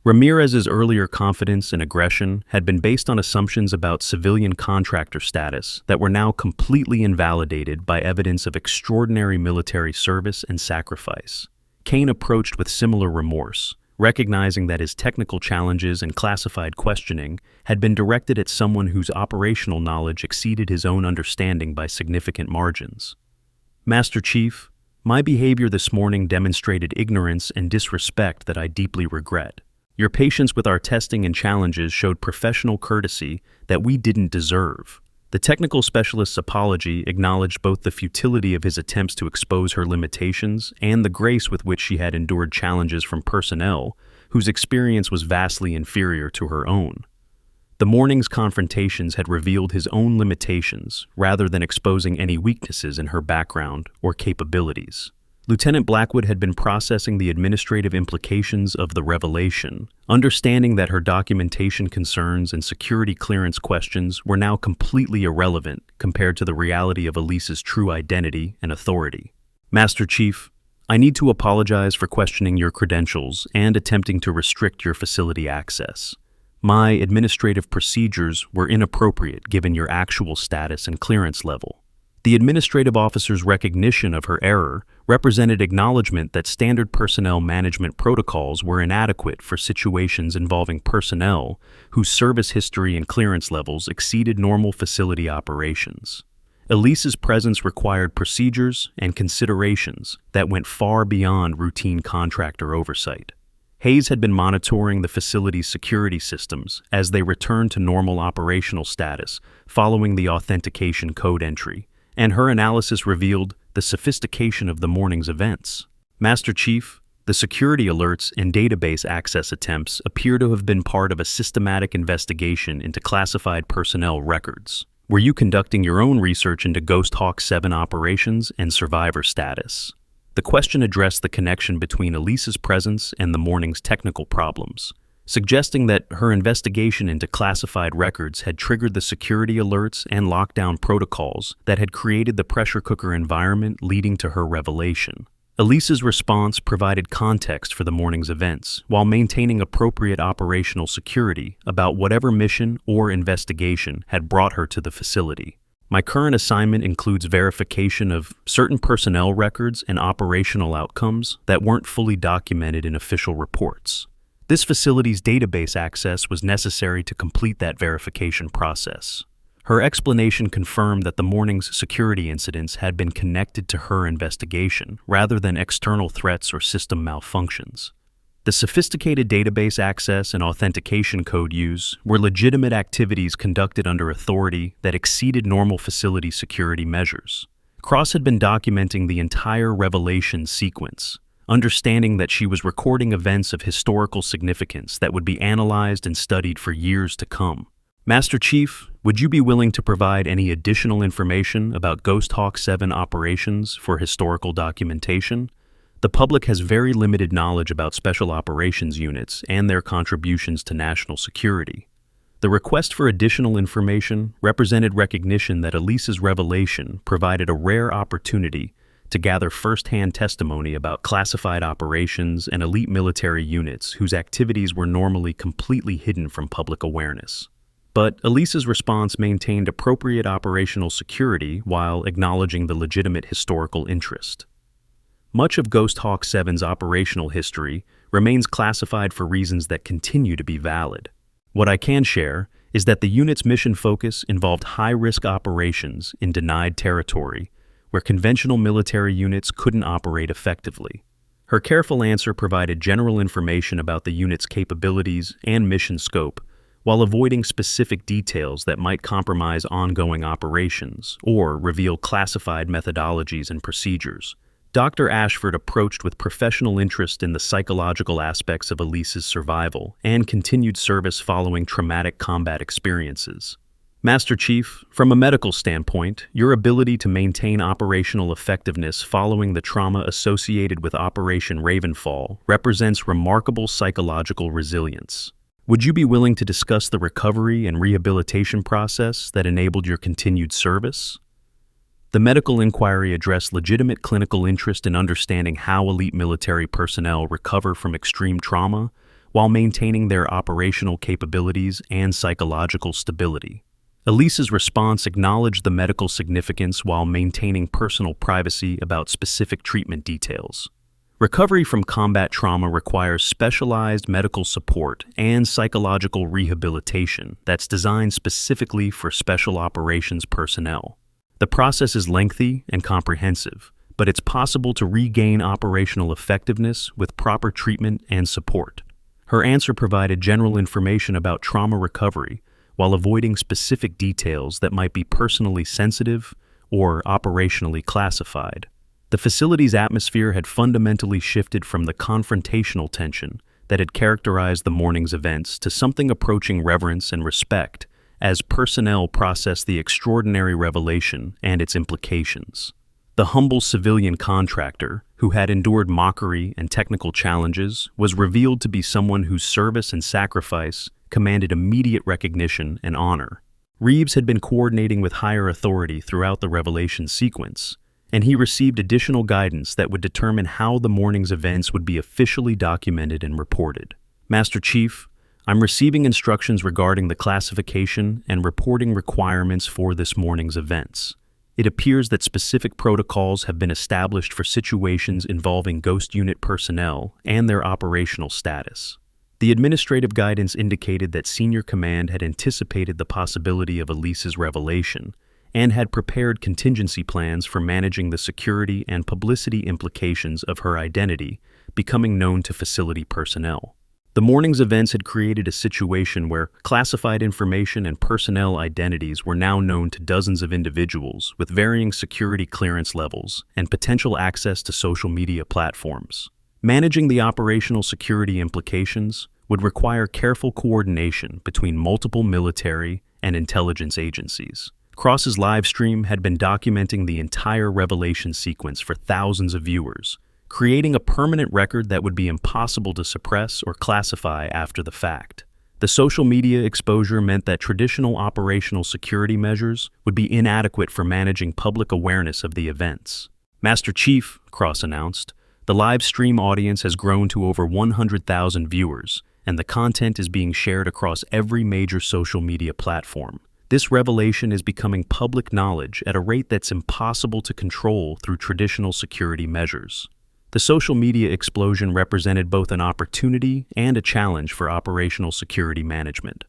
Ramirez's earlier confidence and aggression had been based on assumptions about civilian contractor status that were now completely invalidated by evidence of extraordinary military service and sacrifice. Kane approached with similar remorse, recognizing that his technical challenges and classified questioning had been directed at someone whose operational knowledge exceeded his own understanding by significant margins. "Master Chief, my behavior this morning demonstrated ignorance and disrespect that I deeply regret. Your patience with our testing and challenges showed professional courtesy that we didn't deserve." The technical specialist's apology acknowledged both the futility of his attempts to expose her limitations and the grace with which she had endured challenges from personnel whose experience was vastly inferior to her own. The morning's confrontations had revealed his own limitations rather than exposing any weaknesses in her background or capabilities. Lieutenant Blackwood had been processing the administrative implications of the revelation, understanding that her documentation concerns and security clearance questions were now completely irrelevant compared to the reality of Elise's true identity and authority. "Master Chief, I need to apologize for questioning your credentials and attempting to restrict your facility access. My administrative procedures were inappropriate given your actual status and clearance level. The administrative officer's recognition of her error represented acknowledgement that standard personnel management protocols were inadequate for situations involving personnel whose service history and clearance levels exceeded normal facility operations. Elise's presence required procedures and considerations that went far beyond routine contractor oversight. Hayes had been monitoring the facility's security systems as they returned to normal operational status following the authentication code entry, and her analysis revealed the sophistication of the morning's events. Master Chief, the security alerts and database access attempts appear to have been part of a systematic investigation into classified personnel records. Were you conducting your own research into Ghost Hawk 7 operations and survivor status? The question addressed the connection between Elise's presence and the morning's technical problems, suggesting that her investigation into classified records had triggered the security alerts and lockdown protocols that had created the pressure cooker environment leading to her revelation. Elise's response provided context for the morning's events while maintaining appropriate operational security about whatever mission or investigation had brought her to the facility. My current assignment includes verification of certain personnel records and operational outcomes that weren't fully documented in official reports. This facility's database access was necessary to complete that verification process. Her explanation confirmed that the morning's security incidents had been connected to her investigation rather than external threats or system malfunctions. The sophisticated database access and authentication code use were legitimate activities conducted under authority that exceeded normal facility security measures. Cross had been documenting the entire revelation sequence, understanding that she was recording events of historical significance that would be analyzed and studied for years to come. Master Chief, would you be willing to provide any additional information about Ghost Hawk 7 operations for historical documentation? The public has very limited knowledge about special operations units and their contributions to national security. The request for additional information represented recognition that Elise's revelation provided a rare opportunity to gather first-hand testimony about classified operations and elite military units whose activities were normally completely hidden from public awareness. But Elise's response maintained appropriate operational security while acknowledging the legitimate historical interest. Much of Ghost Hawk 7's operational history remains classified for reasons that continue to be valid. What I can share is that the unit's mission focus involved high-risk operations in denied territory where conventional military units couldn't operate effectively. Her careful answer provided general information about the unit's capabilities and mission scope while avoiding specific details that might compromise ongoing operations or reveal classified methodologies and procedures. Dr. Ashford approached with professional interest in the psychological aspects of Elise's survival and continued service following traumatic combat experiences. Master Chief, from a medical standpoint, your ability to maintain operational effectiveness following the trauma associated with Operation Ravenfall represents remarkable psychological resilience. Would you be willing to discuss the recovery and rehabilitation process that enabled your continued service? The medical inquiry addressed legitimate clinical interest in understanding how elite military personnel recover from extreme trauma while maintaining their operational capabilities and psychological stability. Elise's response acknowledged the medical significance while maintaining personal privacy about specific treatment details. Recovery from combat trauma requires specialized medical support and psychological rehabilitation that's designed specifically for special operations personnel. The process is lengthy and comprehensive, but it's possible to regain operational effectiveness with proper treatment and support. Her answer provided general information about trauma recovery while avoiding specific details that might be personally sensitive or operationally classified. The facility's atmosphere had fundamentally shifted from the confrontational tension that had characterized the morning's events to something approaching reverence and respect as personnel processed the extraordinary revelation and its implications. The humble civilian contractor, who had endured mockery and technical challenges, was revealed to be someone whose service and sacrifice commanded immediate recognition and honor. Reeves had been coordinating with higher authority throughout the revelation sequence, and he received additional guidance that would determine how the morning's events would be officially documented and reported. Master Chief, I'm receiving instructions regarding the classification and reporting requirements for this morning's events. It appears that specific protocols have been established for situations involving Ghost Unit personnel and their operational status. The administrative guidance indicated that Senior Command had anticipated the possibility of Elise's revelation and had prepared contingency plans for managing the security and publicity implications of her identity becoming known to facility personnel. The morning's events had created a situation where classified information and personnel identities were now known to dozens of individuals with varying security clearance levels and potential access to social media platforms. Managing the operational security implications would require careful coordination between multiple military and intelligence agencies. Cross's livestream had been documenting the entire revelation sequence for thousands of viewers, creating a permanent record that would be impossible to suppress or classify after the fact. The social media exposure meant that traditional operational security measures would be inadequate for managing public awareness of the events. Master Chief, Cross announced, the live stream audience has grown to over 100,000 viewers, and the content is being shared across every major social media platform. This revelation is becoming public knowledge at a rate that's impossible to control through traditional security measures. The social media explosion represented both an opportunity and a challenge for operational security management.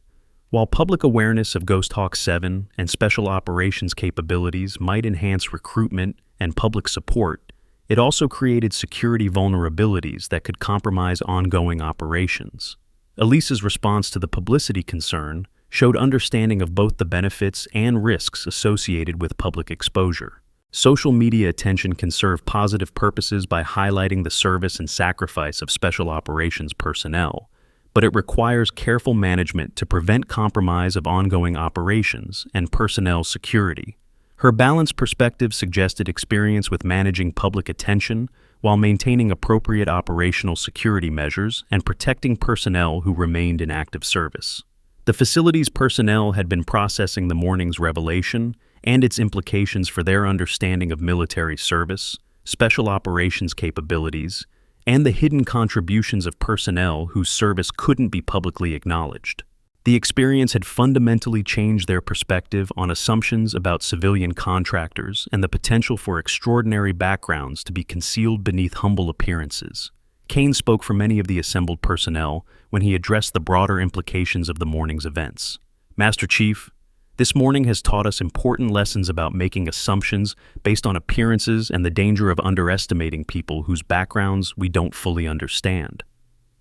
While public awareness of Ghost Hawk 7 and special operations capabilities might enhance recruitment and public support, it also created security vulnerabilities that could compromise ongoing operations. Elise's response to the publicity concern showed understanding of both the benefits and risks associated with public exposure. Social media attention can serve positive purposes by highlighting the service and sacrifice of special operations personnel, but it requires careful management to prevent compromise of ongoing operations and personnel security. Her balanced perspective suggested experience with managing public attention while maintaining appropriate operational security measures and protecting personnel who remained in active service. The facility's personnel had been processing the morning's revelation and its implications for their understanding of military service, special operations capabilities, and the hidden contributions of personnel whose service couldn't be publicly acknowledged. The experience had fundamentally changed their perspective on assumptions about civilian contractors and the potential for extraordinary backgrounds to be concealed beneath humble appearances. Kane spoke for many of the assembled personnel when he addressed the broader implications of the morning's events. Master Chief, this morning has taught us important lessons about making assumptions based on appearances and the danger of underestimating people whose backgrounds we don't fully understand.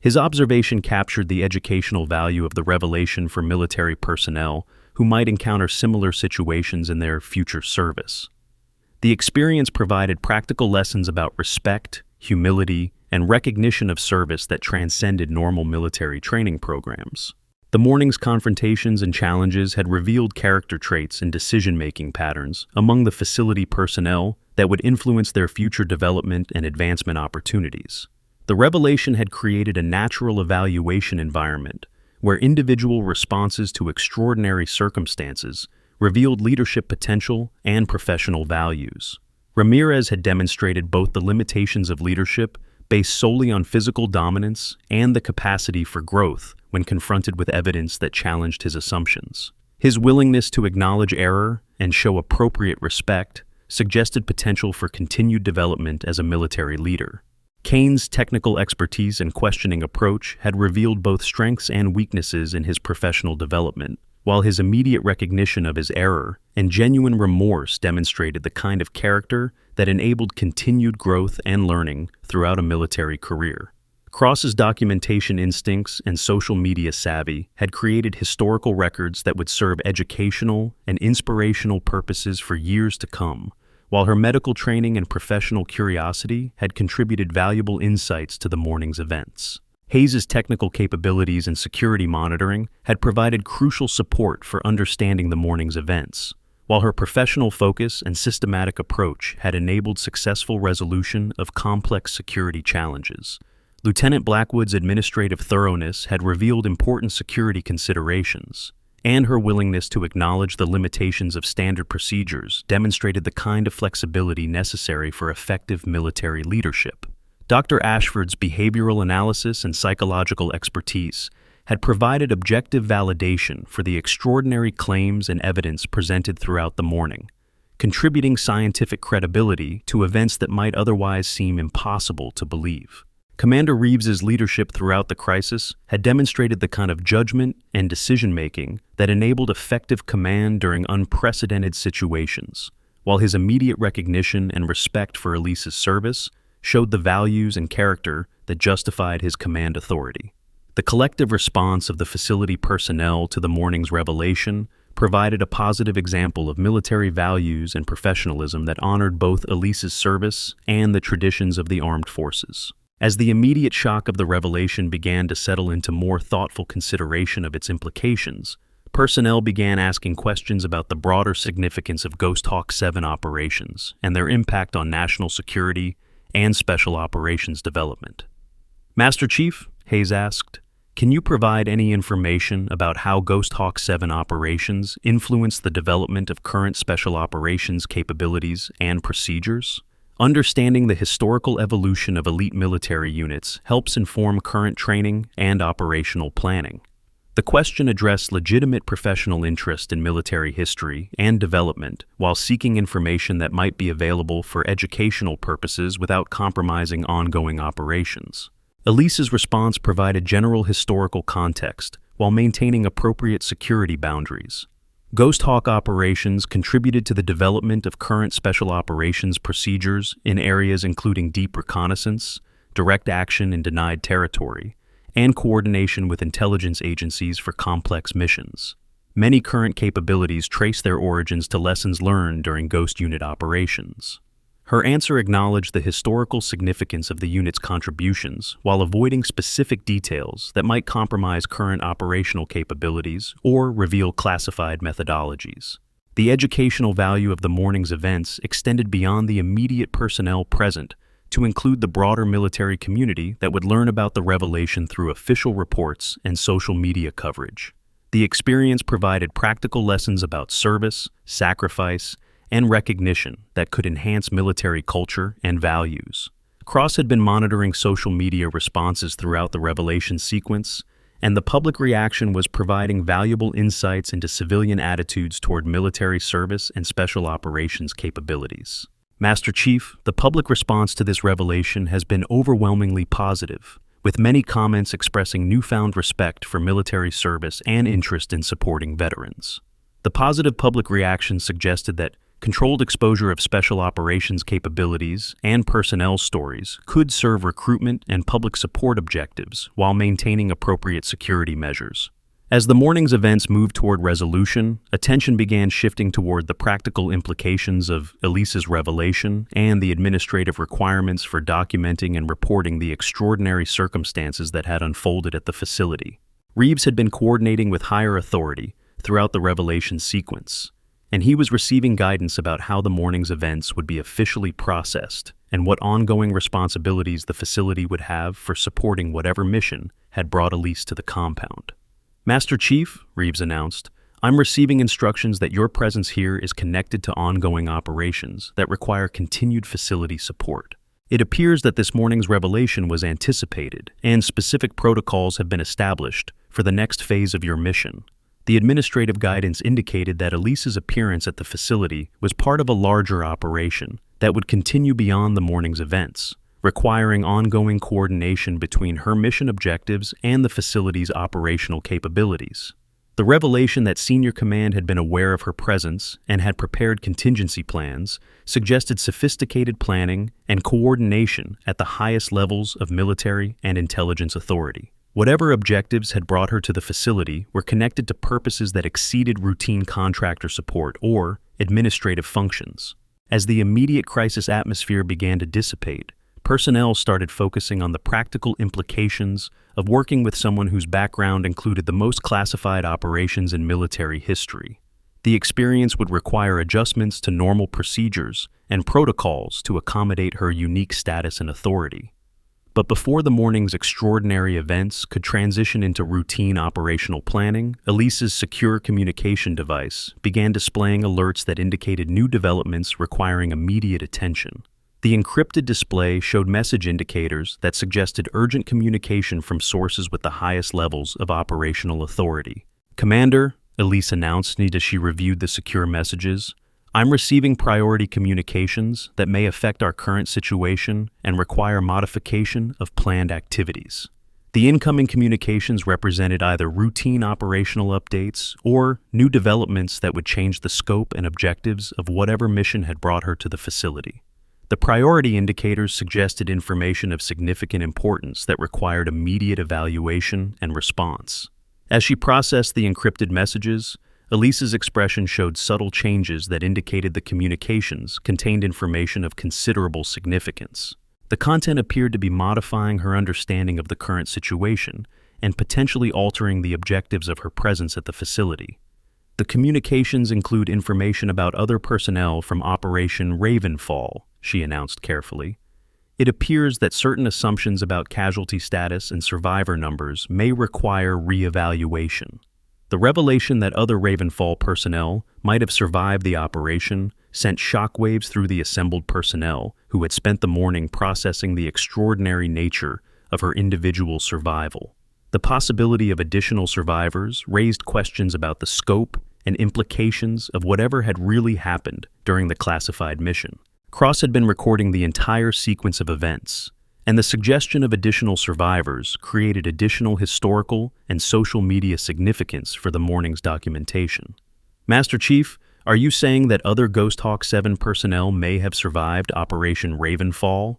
His observation captured the educational value of the revelation for military personnel who might encounter similar situations in their future service. The experience provided practical lessons about respect, humility, and recognition of service that transcended normal military training programs. The morning's confrontations and challenges had revealed character traits and decision-making patterns among the facility personnel that would influence their future development and advancement opportunities. The revelation had created a natural evaluation environment where individual responses to extraordinary circumstances revealed leadership potential and professional values. Ramirez had demonstrated both the limitations of leadership based solely on physical dominance and the capacity for growth when confronted with evidence that challenged his assumptions. His willingness to acknowledge error and show appropriate respect suggested potential for continued development as a military leader. Kane's technical expertise and questioning approach had revealed both strengths and weaknesses in his professional development, while his immediate recognition of his error and genuine remorse demonstrated the kind of character that enabled continued growth and learning throughout a military career. Cross's documentation instincts and social media savvy had created historical records that would serve educational and inspirational purposes for years to come, while her medical training and professional curiosity had contributed valuable insights to the morning's events. Hayes's technical capabilities and security monitoring had provided crucial support for understanding the morning's events, while her professional focus and systematic approach had enabled successful resolution of complex security challenges. Lieutenant Blackwood's administrative thoroughness had revealed important security considerations, and her willingness to acknowledge the limitations of standard procedures demonstrated the kind of flexibility necessary for effective military leadership. Dr. Ashford's behavioral analysis and psychological expertise had provided objective validation for the extraordinary claims and evidence presented throughout the morning, contributing scientific credibility to events that might otherwise seem impossible to believe. Commander Reeves's leadership throughout the crisis had demonstrated the kind of judgment and decision-making that enabled effective command during unprecedented situations, while his immediate recognition and respect for Elise's service showed the values and character that justified his command authority. The collective response of the facility personnel to the morning's revelation provided a positive example of military values and professionalism that honored both Elise's service and the traditions of the armed forces. As the immediate shock of the revelation began to settle into more thoughtful consideration of its implications, personnel began asking questions about the broader significance of Ghost Hawk 7 operations and their impact on national security and special operations development. Master Chief, Hayes asked, can you provide any information about how Ghost Hawk 7 operations influence the development of current special operations capabilities and procedures? Understanding the historical evolution of elite military units helps inform current training and operational planning. The question addressed legitimate professional interest in military history and development while seeking information that might be available for educational purposes without compromising ongoing operations. Elise's response provided general historical context while maintaining appropriate security boundaries. Ghost Hawk operations contributed to the development of current special operations procedures in areas including deep reconnaissance, direct action in denied territory, and coordination with intelligence agencies for complex missions. Many current capabilities trace their origins to lessons learned during Ghost Unit operations. Her answer acknowledged the historical significance of the unit's contributions while avoiding specific details that might compromise current operational capabilities or reveal classified methodologies. The educational value of the morning's events extended beyond the immediate personnel present to include the broader military community that would learn about the revelation through official reports and social media coverage. The experience provided practical lessons about service, sacrifice, and recognition that could enhance military culture and values. Cross had been monitoring social media responses throughout the revelation sequence, and the public reaction was providing valuable insights into civilian attitudes toward military service and special operations capabilities. Master Chief, the public response to this revelation has been overwhelmingly positive, with many comments expressing newfound respect for military service and interest in supporting veterans. The positive public reaction suggested that controlled exposure of special operations capabilities and personnel stories could serve recruitment and public support objectives while maintaining appropriate security measures. As the morning's events moved toward resolution, attention began shifting toward the practical implications of Elise's revelation and the administrative requirements for documenting and reporting the extraordinary circumstances that had unfolded at the facility. Reeves had been coordinating with higher authority throughout the revelation sequence, and he was receiving guidance about how the morning's events would be officially processed and what ongoing responsibilities the facility would have for supporting whatever mission had brought Elise to the compound. Master Chief, Reeves announced, I'm receiving instructions that your presence here is connected to ongoing operations that require continued facility support. It appears that this morning's revelation was anticipated, and specific protocols have been established for the next phase of your mission. The administrative guidance indicated that Elise's appearance at the facility was part of a larger operation that would continue beyond the morning's events, requiring ongoing coordination between her mission objectives and the facility's operational capabilities. The revelation that senior command had been aware of her presence and had prepared contingency plans suggested sophisticated planning and coordination at the highest levels of military and intelligence authority. Whatever objectives had brought her to the facility were connected to purposes that exceeded routine contractor support or administrative functions. As the immediate crisis atmosphere began to dissipate, personnel started focusing on the practical implications of working with someone whose background included the most classified operations in military history. The experience would require adjustments to normal procedures and protocols to accommodate her unique status and authority. But before the morning's extraordinary events could transition into routine operational planning, Elise's secure communication device began displaying alerts that indicated new developments requiring immediate attention. The encrypted display showed message indicators that suggested urgent communication from sources with the highest levels of operational authority. Commander, Elise announced as she reviewed the secure messages, I'm receiving priority communications that may affect our current situation and require modification of planned activities. The incoming communications represented either routine operational updates or new developments that would change the scope and objectives of whatever mission had brought her to the facility. The priority indicators suggested information of significant importance that required immediate evaluation and response. As she processed the encrypted messages, Elise's expression showed subtle changes that indicated the communications contained information of considerable significance. The content appeared to be modifying her understanding of the current situation and potentially altering the objectives of her presence at the facility. The communications include information about other personnel from Operation Ravenfall, she announced carefully. It appears that certain assumptions about casualty status and survivor numbers may require re-evaluation. The revelation that other Ravenfall personnel might have survived the operation sent shockwaves through the assembled personnel who had spent the morning processing the extraordinary nature of her individual survival. The possibility of additional survivors raised questions about the scope and implications of whatever had really happened during the classified mission. Cross had been recording the entire sequence of events, and the suggestion of additional survivors created additional historical and social media significance for the morning's documentation. Master Chief, are you saying that other Ghost Hawk 7 personnel may have survived Operation Ravenfall?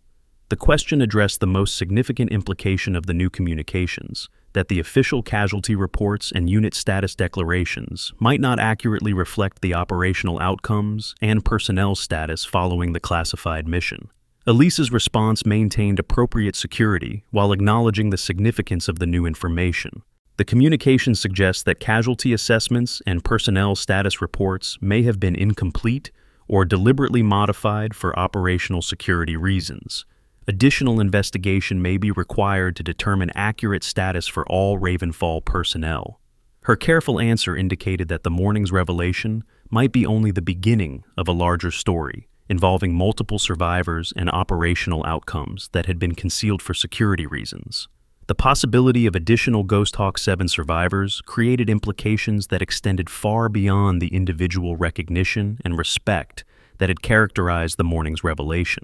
The question addressed the most significant implication of the new communications, that the official casualty reports and unit status declarations might not accurately reflect the operational outcomes and personnel status following the classified mission. Elise's response maintained appropriate security while acknowledging the significance of the new information. The communication suggests that casualty assessments and personnel status reports may have been incomplete or deliberately modified for operational security reasons. Additional investigation may be required to determine accurate status for all Ravenfall personnel. Her careful answer indicated that the morning's revelation might be only the beginning of a larger story, involving multiple survivors and operational outcomes that had been concealed for security reasons. The possibility of additional Ghost Hawk 7 survivors created implications that extended far beyond the individual recognition and respect that had characterized the morning's revelation.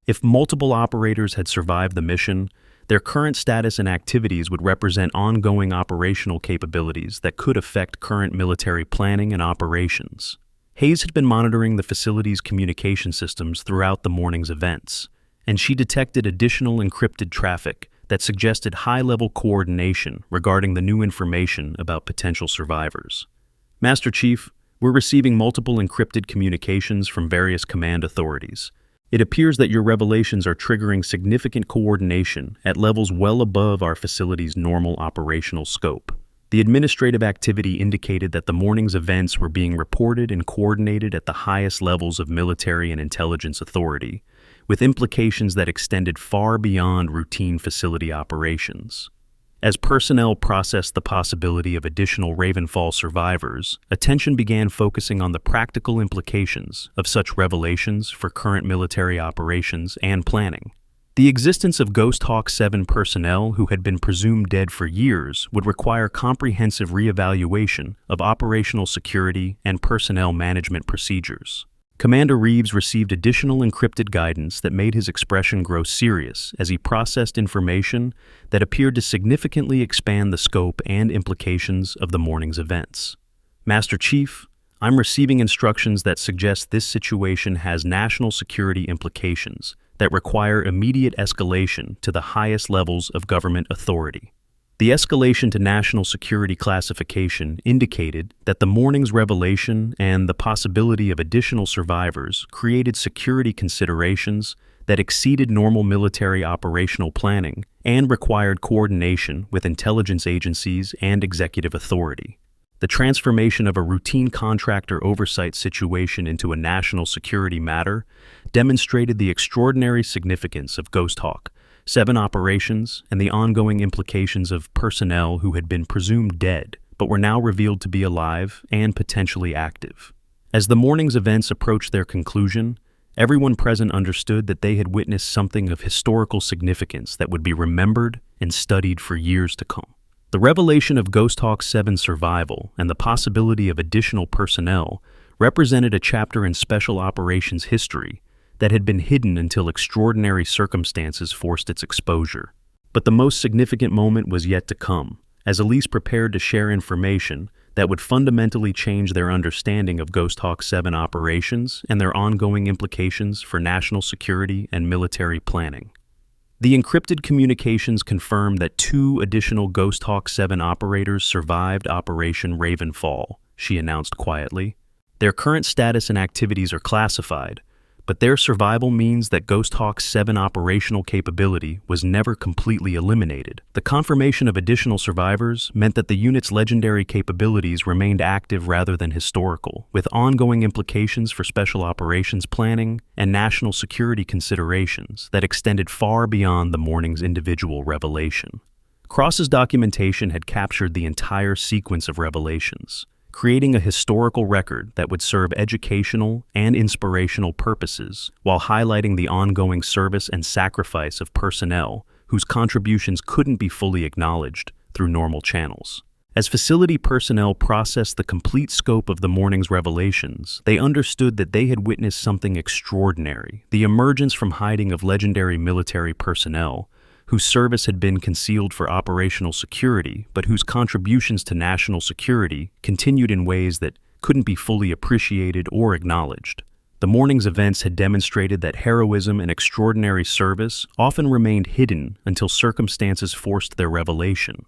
If multiple operators had survived the mission, their current status and activities would represent ongoing operational capabilities that could affect current military planning and operations. Hayes had been monitoring the facility's communication systems throughout the morning's events, and she detected additional encrypted traffic that suggested high-level coordination regarding the new information about potential survivors. Master Chief, we're receiving multiple encrypted communications from various command authorities. It appears that your revelations are triggering significant coordination at levels well above our facility's normal operational scope. The administrative activity indicated that the morning's events were being reported and coordinated at the highest levels of military and intelligence authority, with implications that extended far beyond routine facility operations. As personnel processed the possibility of additional Ravenfall survivors, attention began focusing on the practical implications of such revelations for current military operations and planning. The existence of Ghost Hawk 7 personnel who had been presumed dead for years would require comprehensive reevaluation of operational security and personnel management procedures. Commander Reeves received additional encrypted guidance that made his expression grow serious as he processed information that appeared to significantly expand the scope and implications of the morning's events. Master Chief, I'm receiving instructions that suggest this situation has national security implications that require immediate escalation to the highest levels of government authority. The escalation to national security classification indicated that the morning's revelation and the possibility of additional survivors created security considerations that exceeded normal military operational planning and required coordination with intelligence agencies and executive authority. The transformation of a routine contractor oversight situation into a national security matter demonstrated the extraordinary significance of Ghost Hawk 7 operations and the ongoing implications of personnel who had been presumed dead but were now revealed to be alive and potentially active. As the morning's events approached their conclusion, everyone present understood that they had witnessed something of historical significance that would be remembered and studied for years to come. The revelation of Ghost Hawk 7's survival and the possibility of additional personnel represented a chapter in special operations history that had been hidden until extraordinary circumstances forced its exposure. But the most significant moment was yet to come, as Elise prepared to share information that would fundamentally change their understanding of Ghost Hawk 7 operations and their ongoing implications for national security and military planning. The encrypted communications confirmed that 2 additional Ghost Hawk 7 operators survived Operation Ravenfall, she announced quietly. Their current status and activities are classified, but their survival means that Ghost Hawk's 7 operational capability was never completely eliminated. The confirmation of additional survivors meant that the unit's legendary capabilities remained active rather than historical, with ongoing implications for special operations planning and national security considerations that extended far beyond the morning's individual revelation. Cross's documentation had captured the entire sequence of revelations, creating a historical record that would serve educational and inspirational purposes while highlighting the ongoing service and sacrifice of personnel whose contributions couldn't be fully acknowledged through normal channels. As facility personnel processed the complete scope of the morning's revelations, they understood that they had witnessed something extraordinary: the emergence from hiding of legendary military personnel whose service had been concealed for operational security, but whose contributions to national security continued in ways that couldn't be fully appreciated or acknowledged. The morning's events had demonstrated that heroism and extraordinary service often remained hidden until circumstances forced their revelation,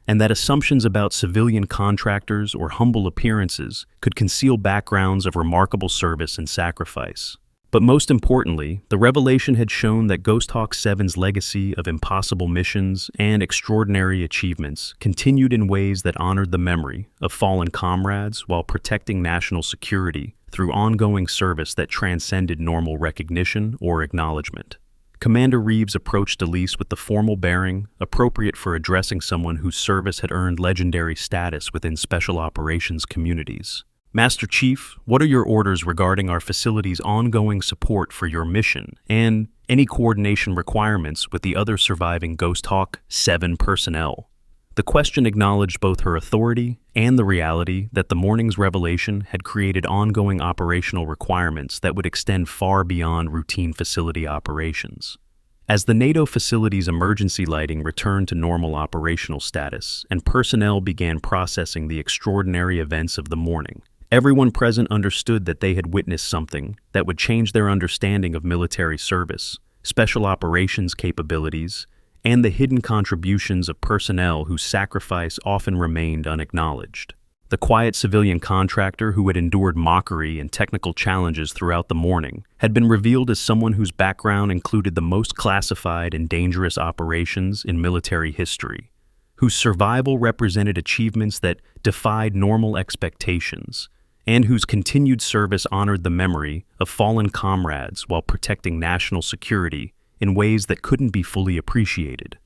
and that assumptions about civilian contractors or humble appearances could conceal backgrounds of remarkable service and sacrifice. But most importantly, the revelation had shown that Ghost Hawk 7's legacy of impossible missions and extraordinary achievements continued in ways that honored the memory of fallen comrades while protecting national security through ongoing service that transcended normal recognition or acknowledgement. Commander Reeves approached Elise with the formal bearing appropriate for addressing someone whose service had earned legendary status within special operations communities. Master Chief, what are your orders regarding our facility's ongoing support for your mission and any coordination requirements with the other surviving Ghost Hawk 7 personnel? The question acknowledged both her authority and the reality that the morning's revelation had created ongoing operational requirements that would extend far beyond routine facility operations. As the NATO facility's emergency lighting returned to normal operational status and personnel began processing the extraordinary events of the morning, everyone present understood that they had witnessed something that would change their understanding of military service, special operations capabilities, and the hidden contributions of personnel whose sacrifice often remained unacknowledged. The quiet civilian contractor who had endured mockery and technical challenges throughout the morning had been revealed as someone whose background included the most classified and dangerous operations in military history, whose survival represented achievements that defied normal expectations, and whose continued service honored the memory of fallen comrades while protecting national security in ways that couldn't be fully appreciated.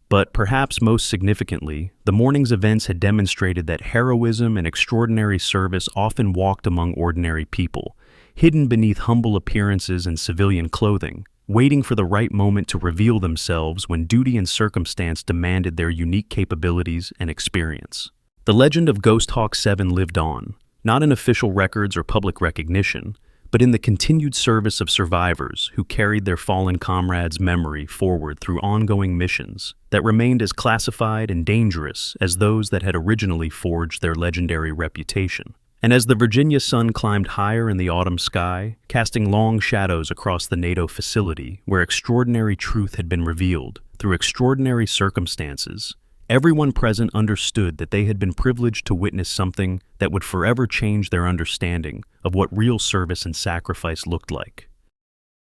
But perhaps most significantly, the morning's events had demonstrated that heroism and extraordinary service often walked among ordinary people, hidden beneath humble appearances and civilian clothing, waiting for the right moment to reveal themselves when duty and circumstance demanded their unique capabilities and experience. The legend of Ghost Hawk 7 lived on, not in official records or public recognition, but in the continued service of survivors who carried their fallen comrades' memory forward through ongoing missions that remained as classified and dangerous as those that had originally forged their legendary reputation. And as the Virginia sun climbed higher in the autumn sky, casting long shadows across the NATO facility where extraordinary truth had been revealed through extraordinary circumstances, everyone present understood that they had been privileged to witness something that would forever change their understanding of what real service and sacrifice looked like.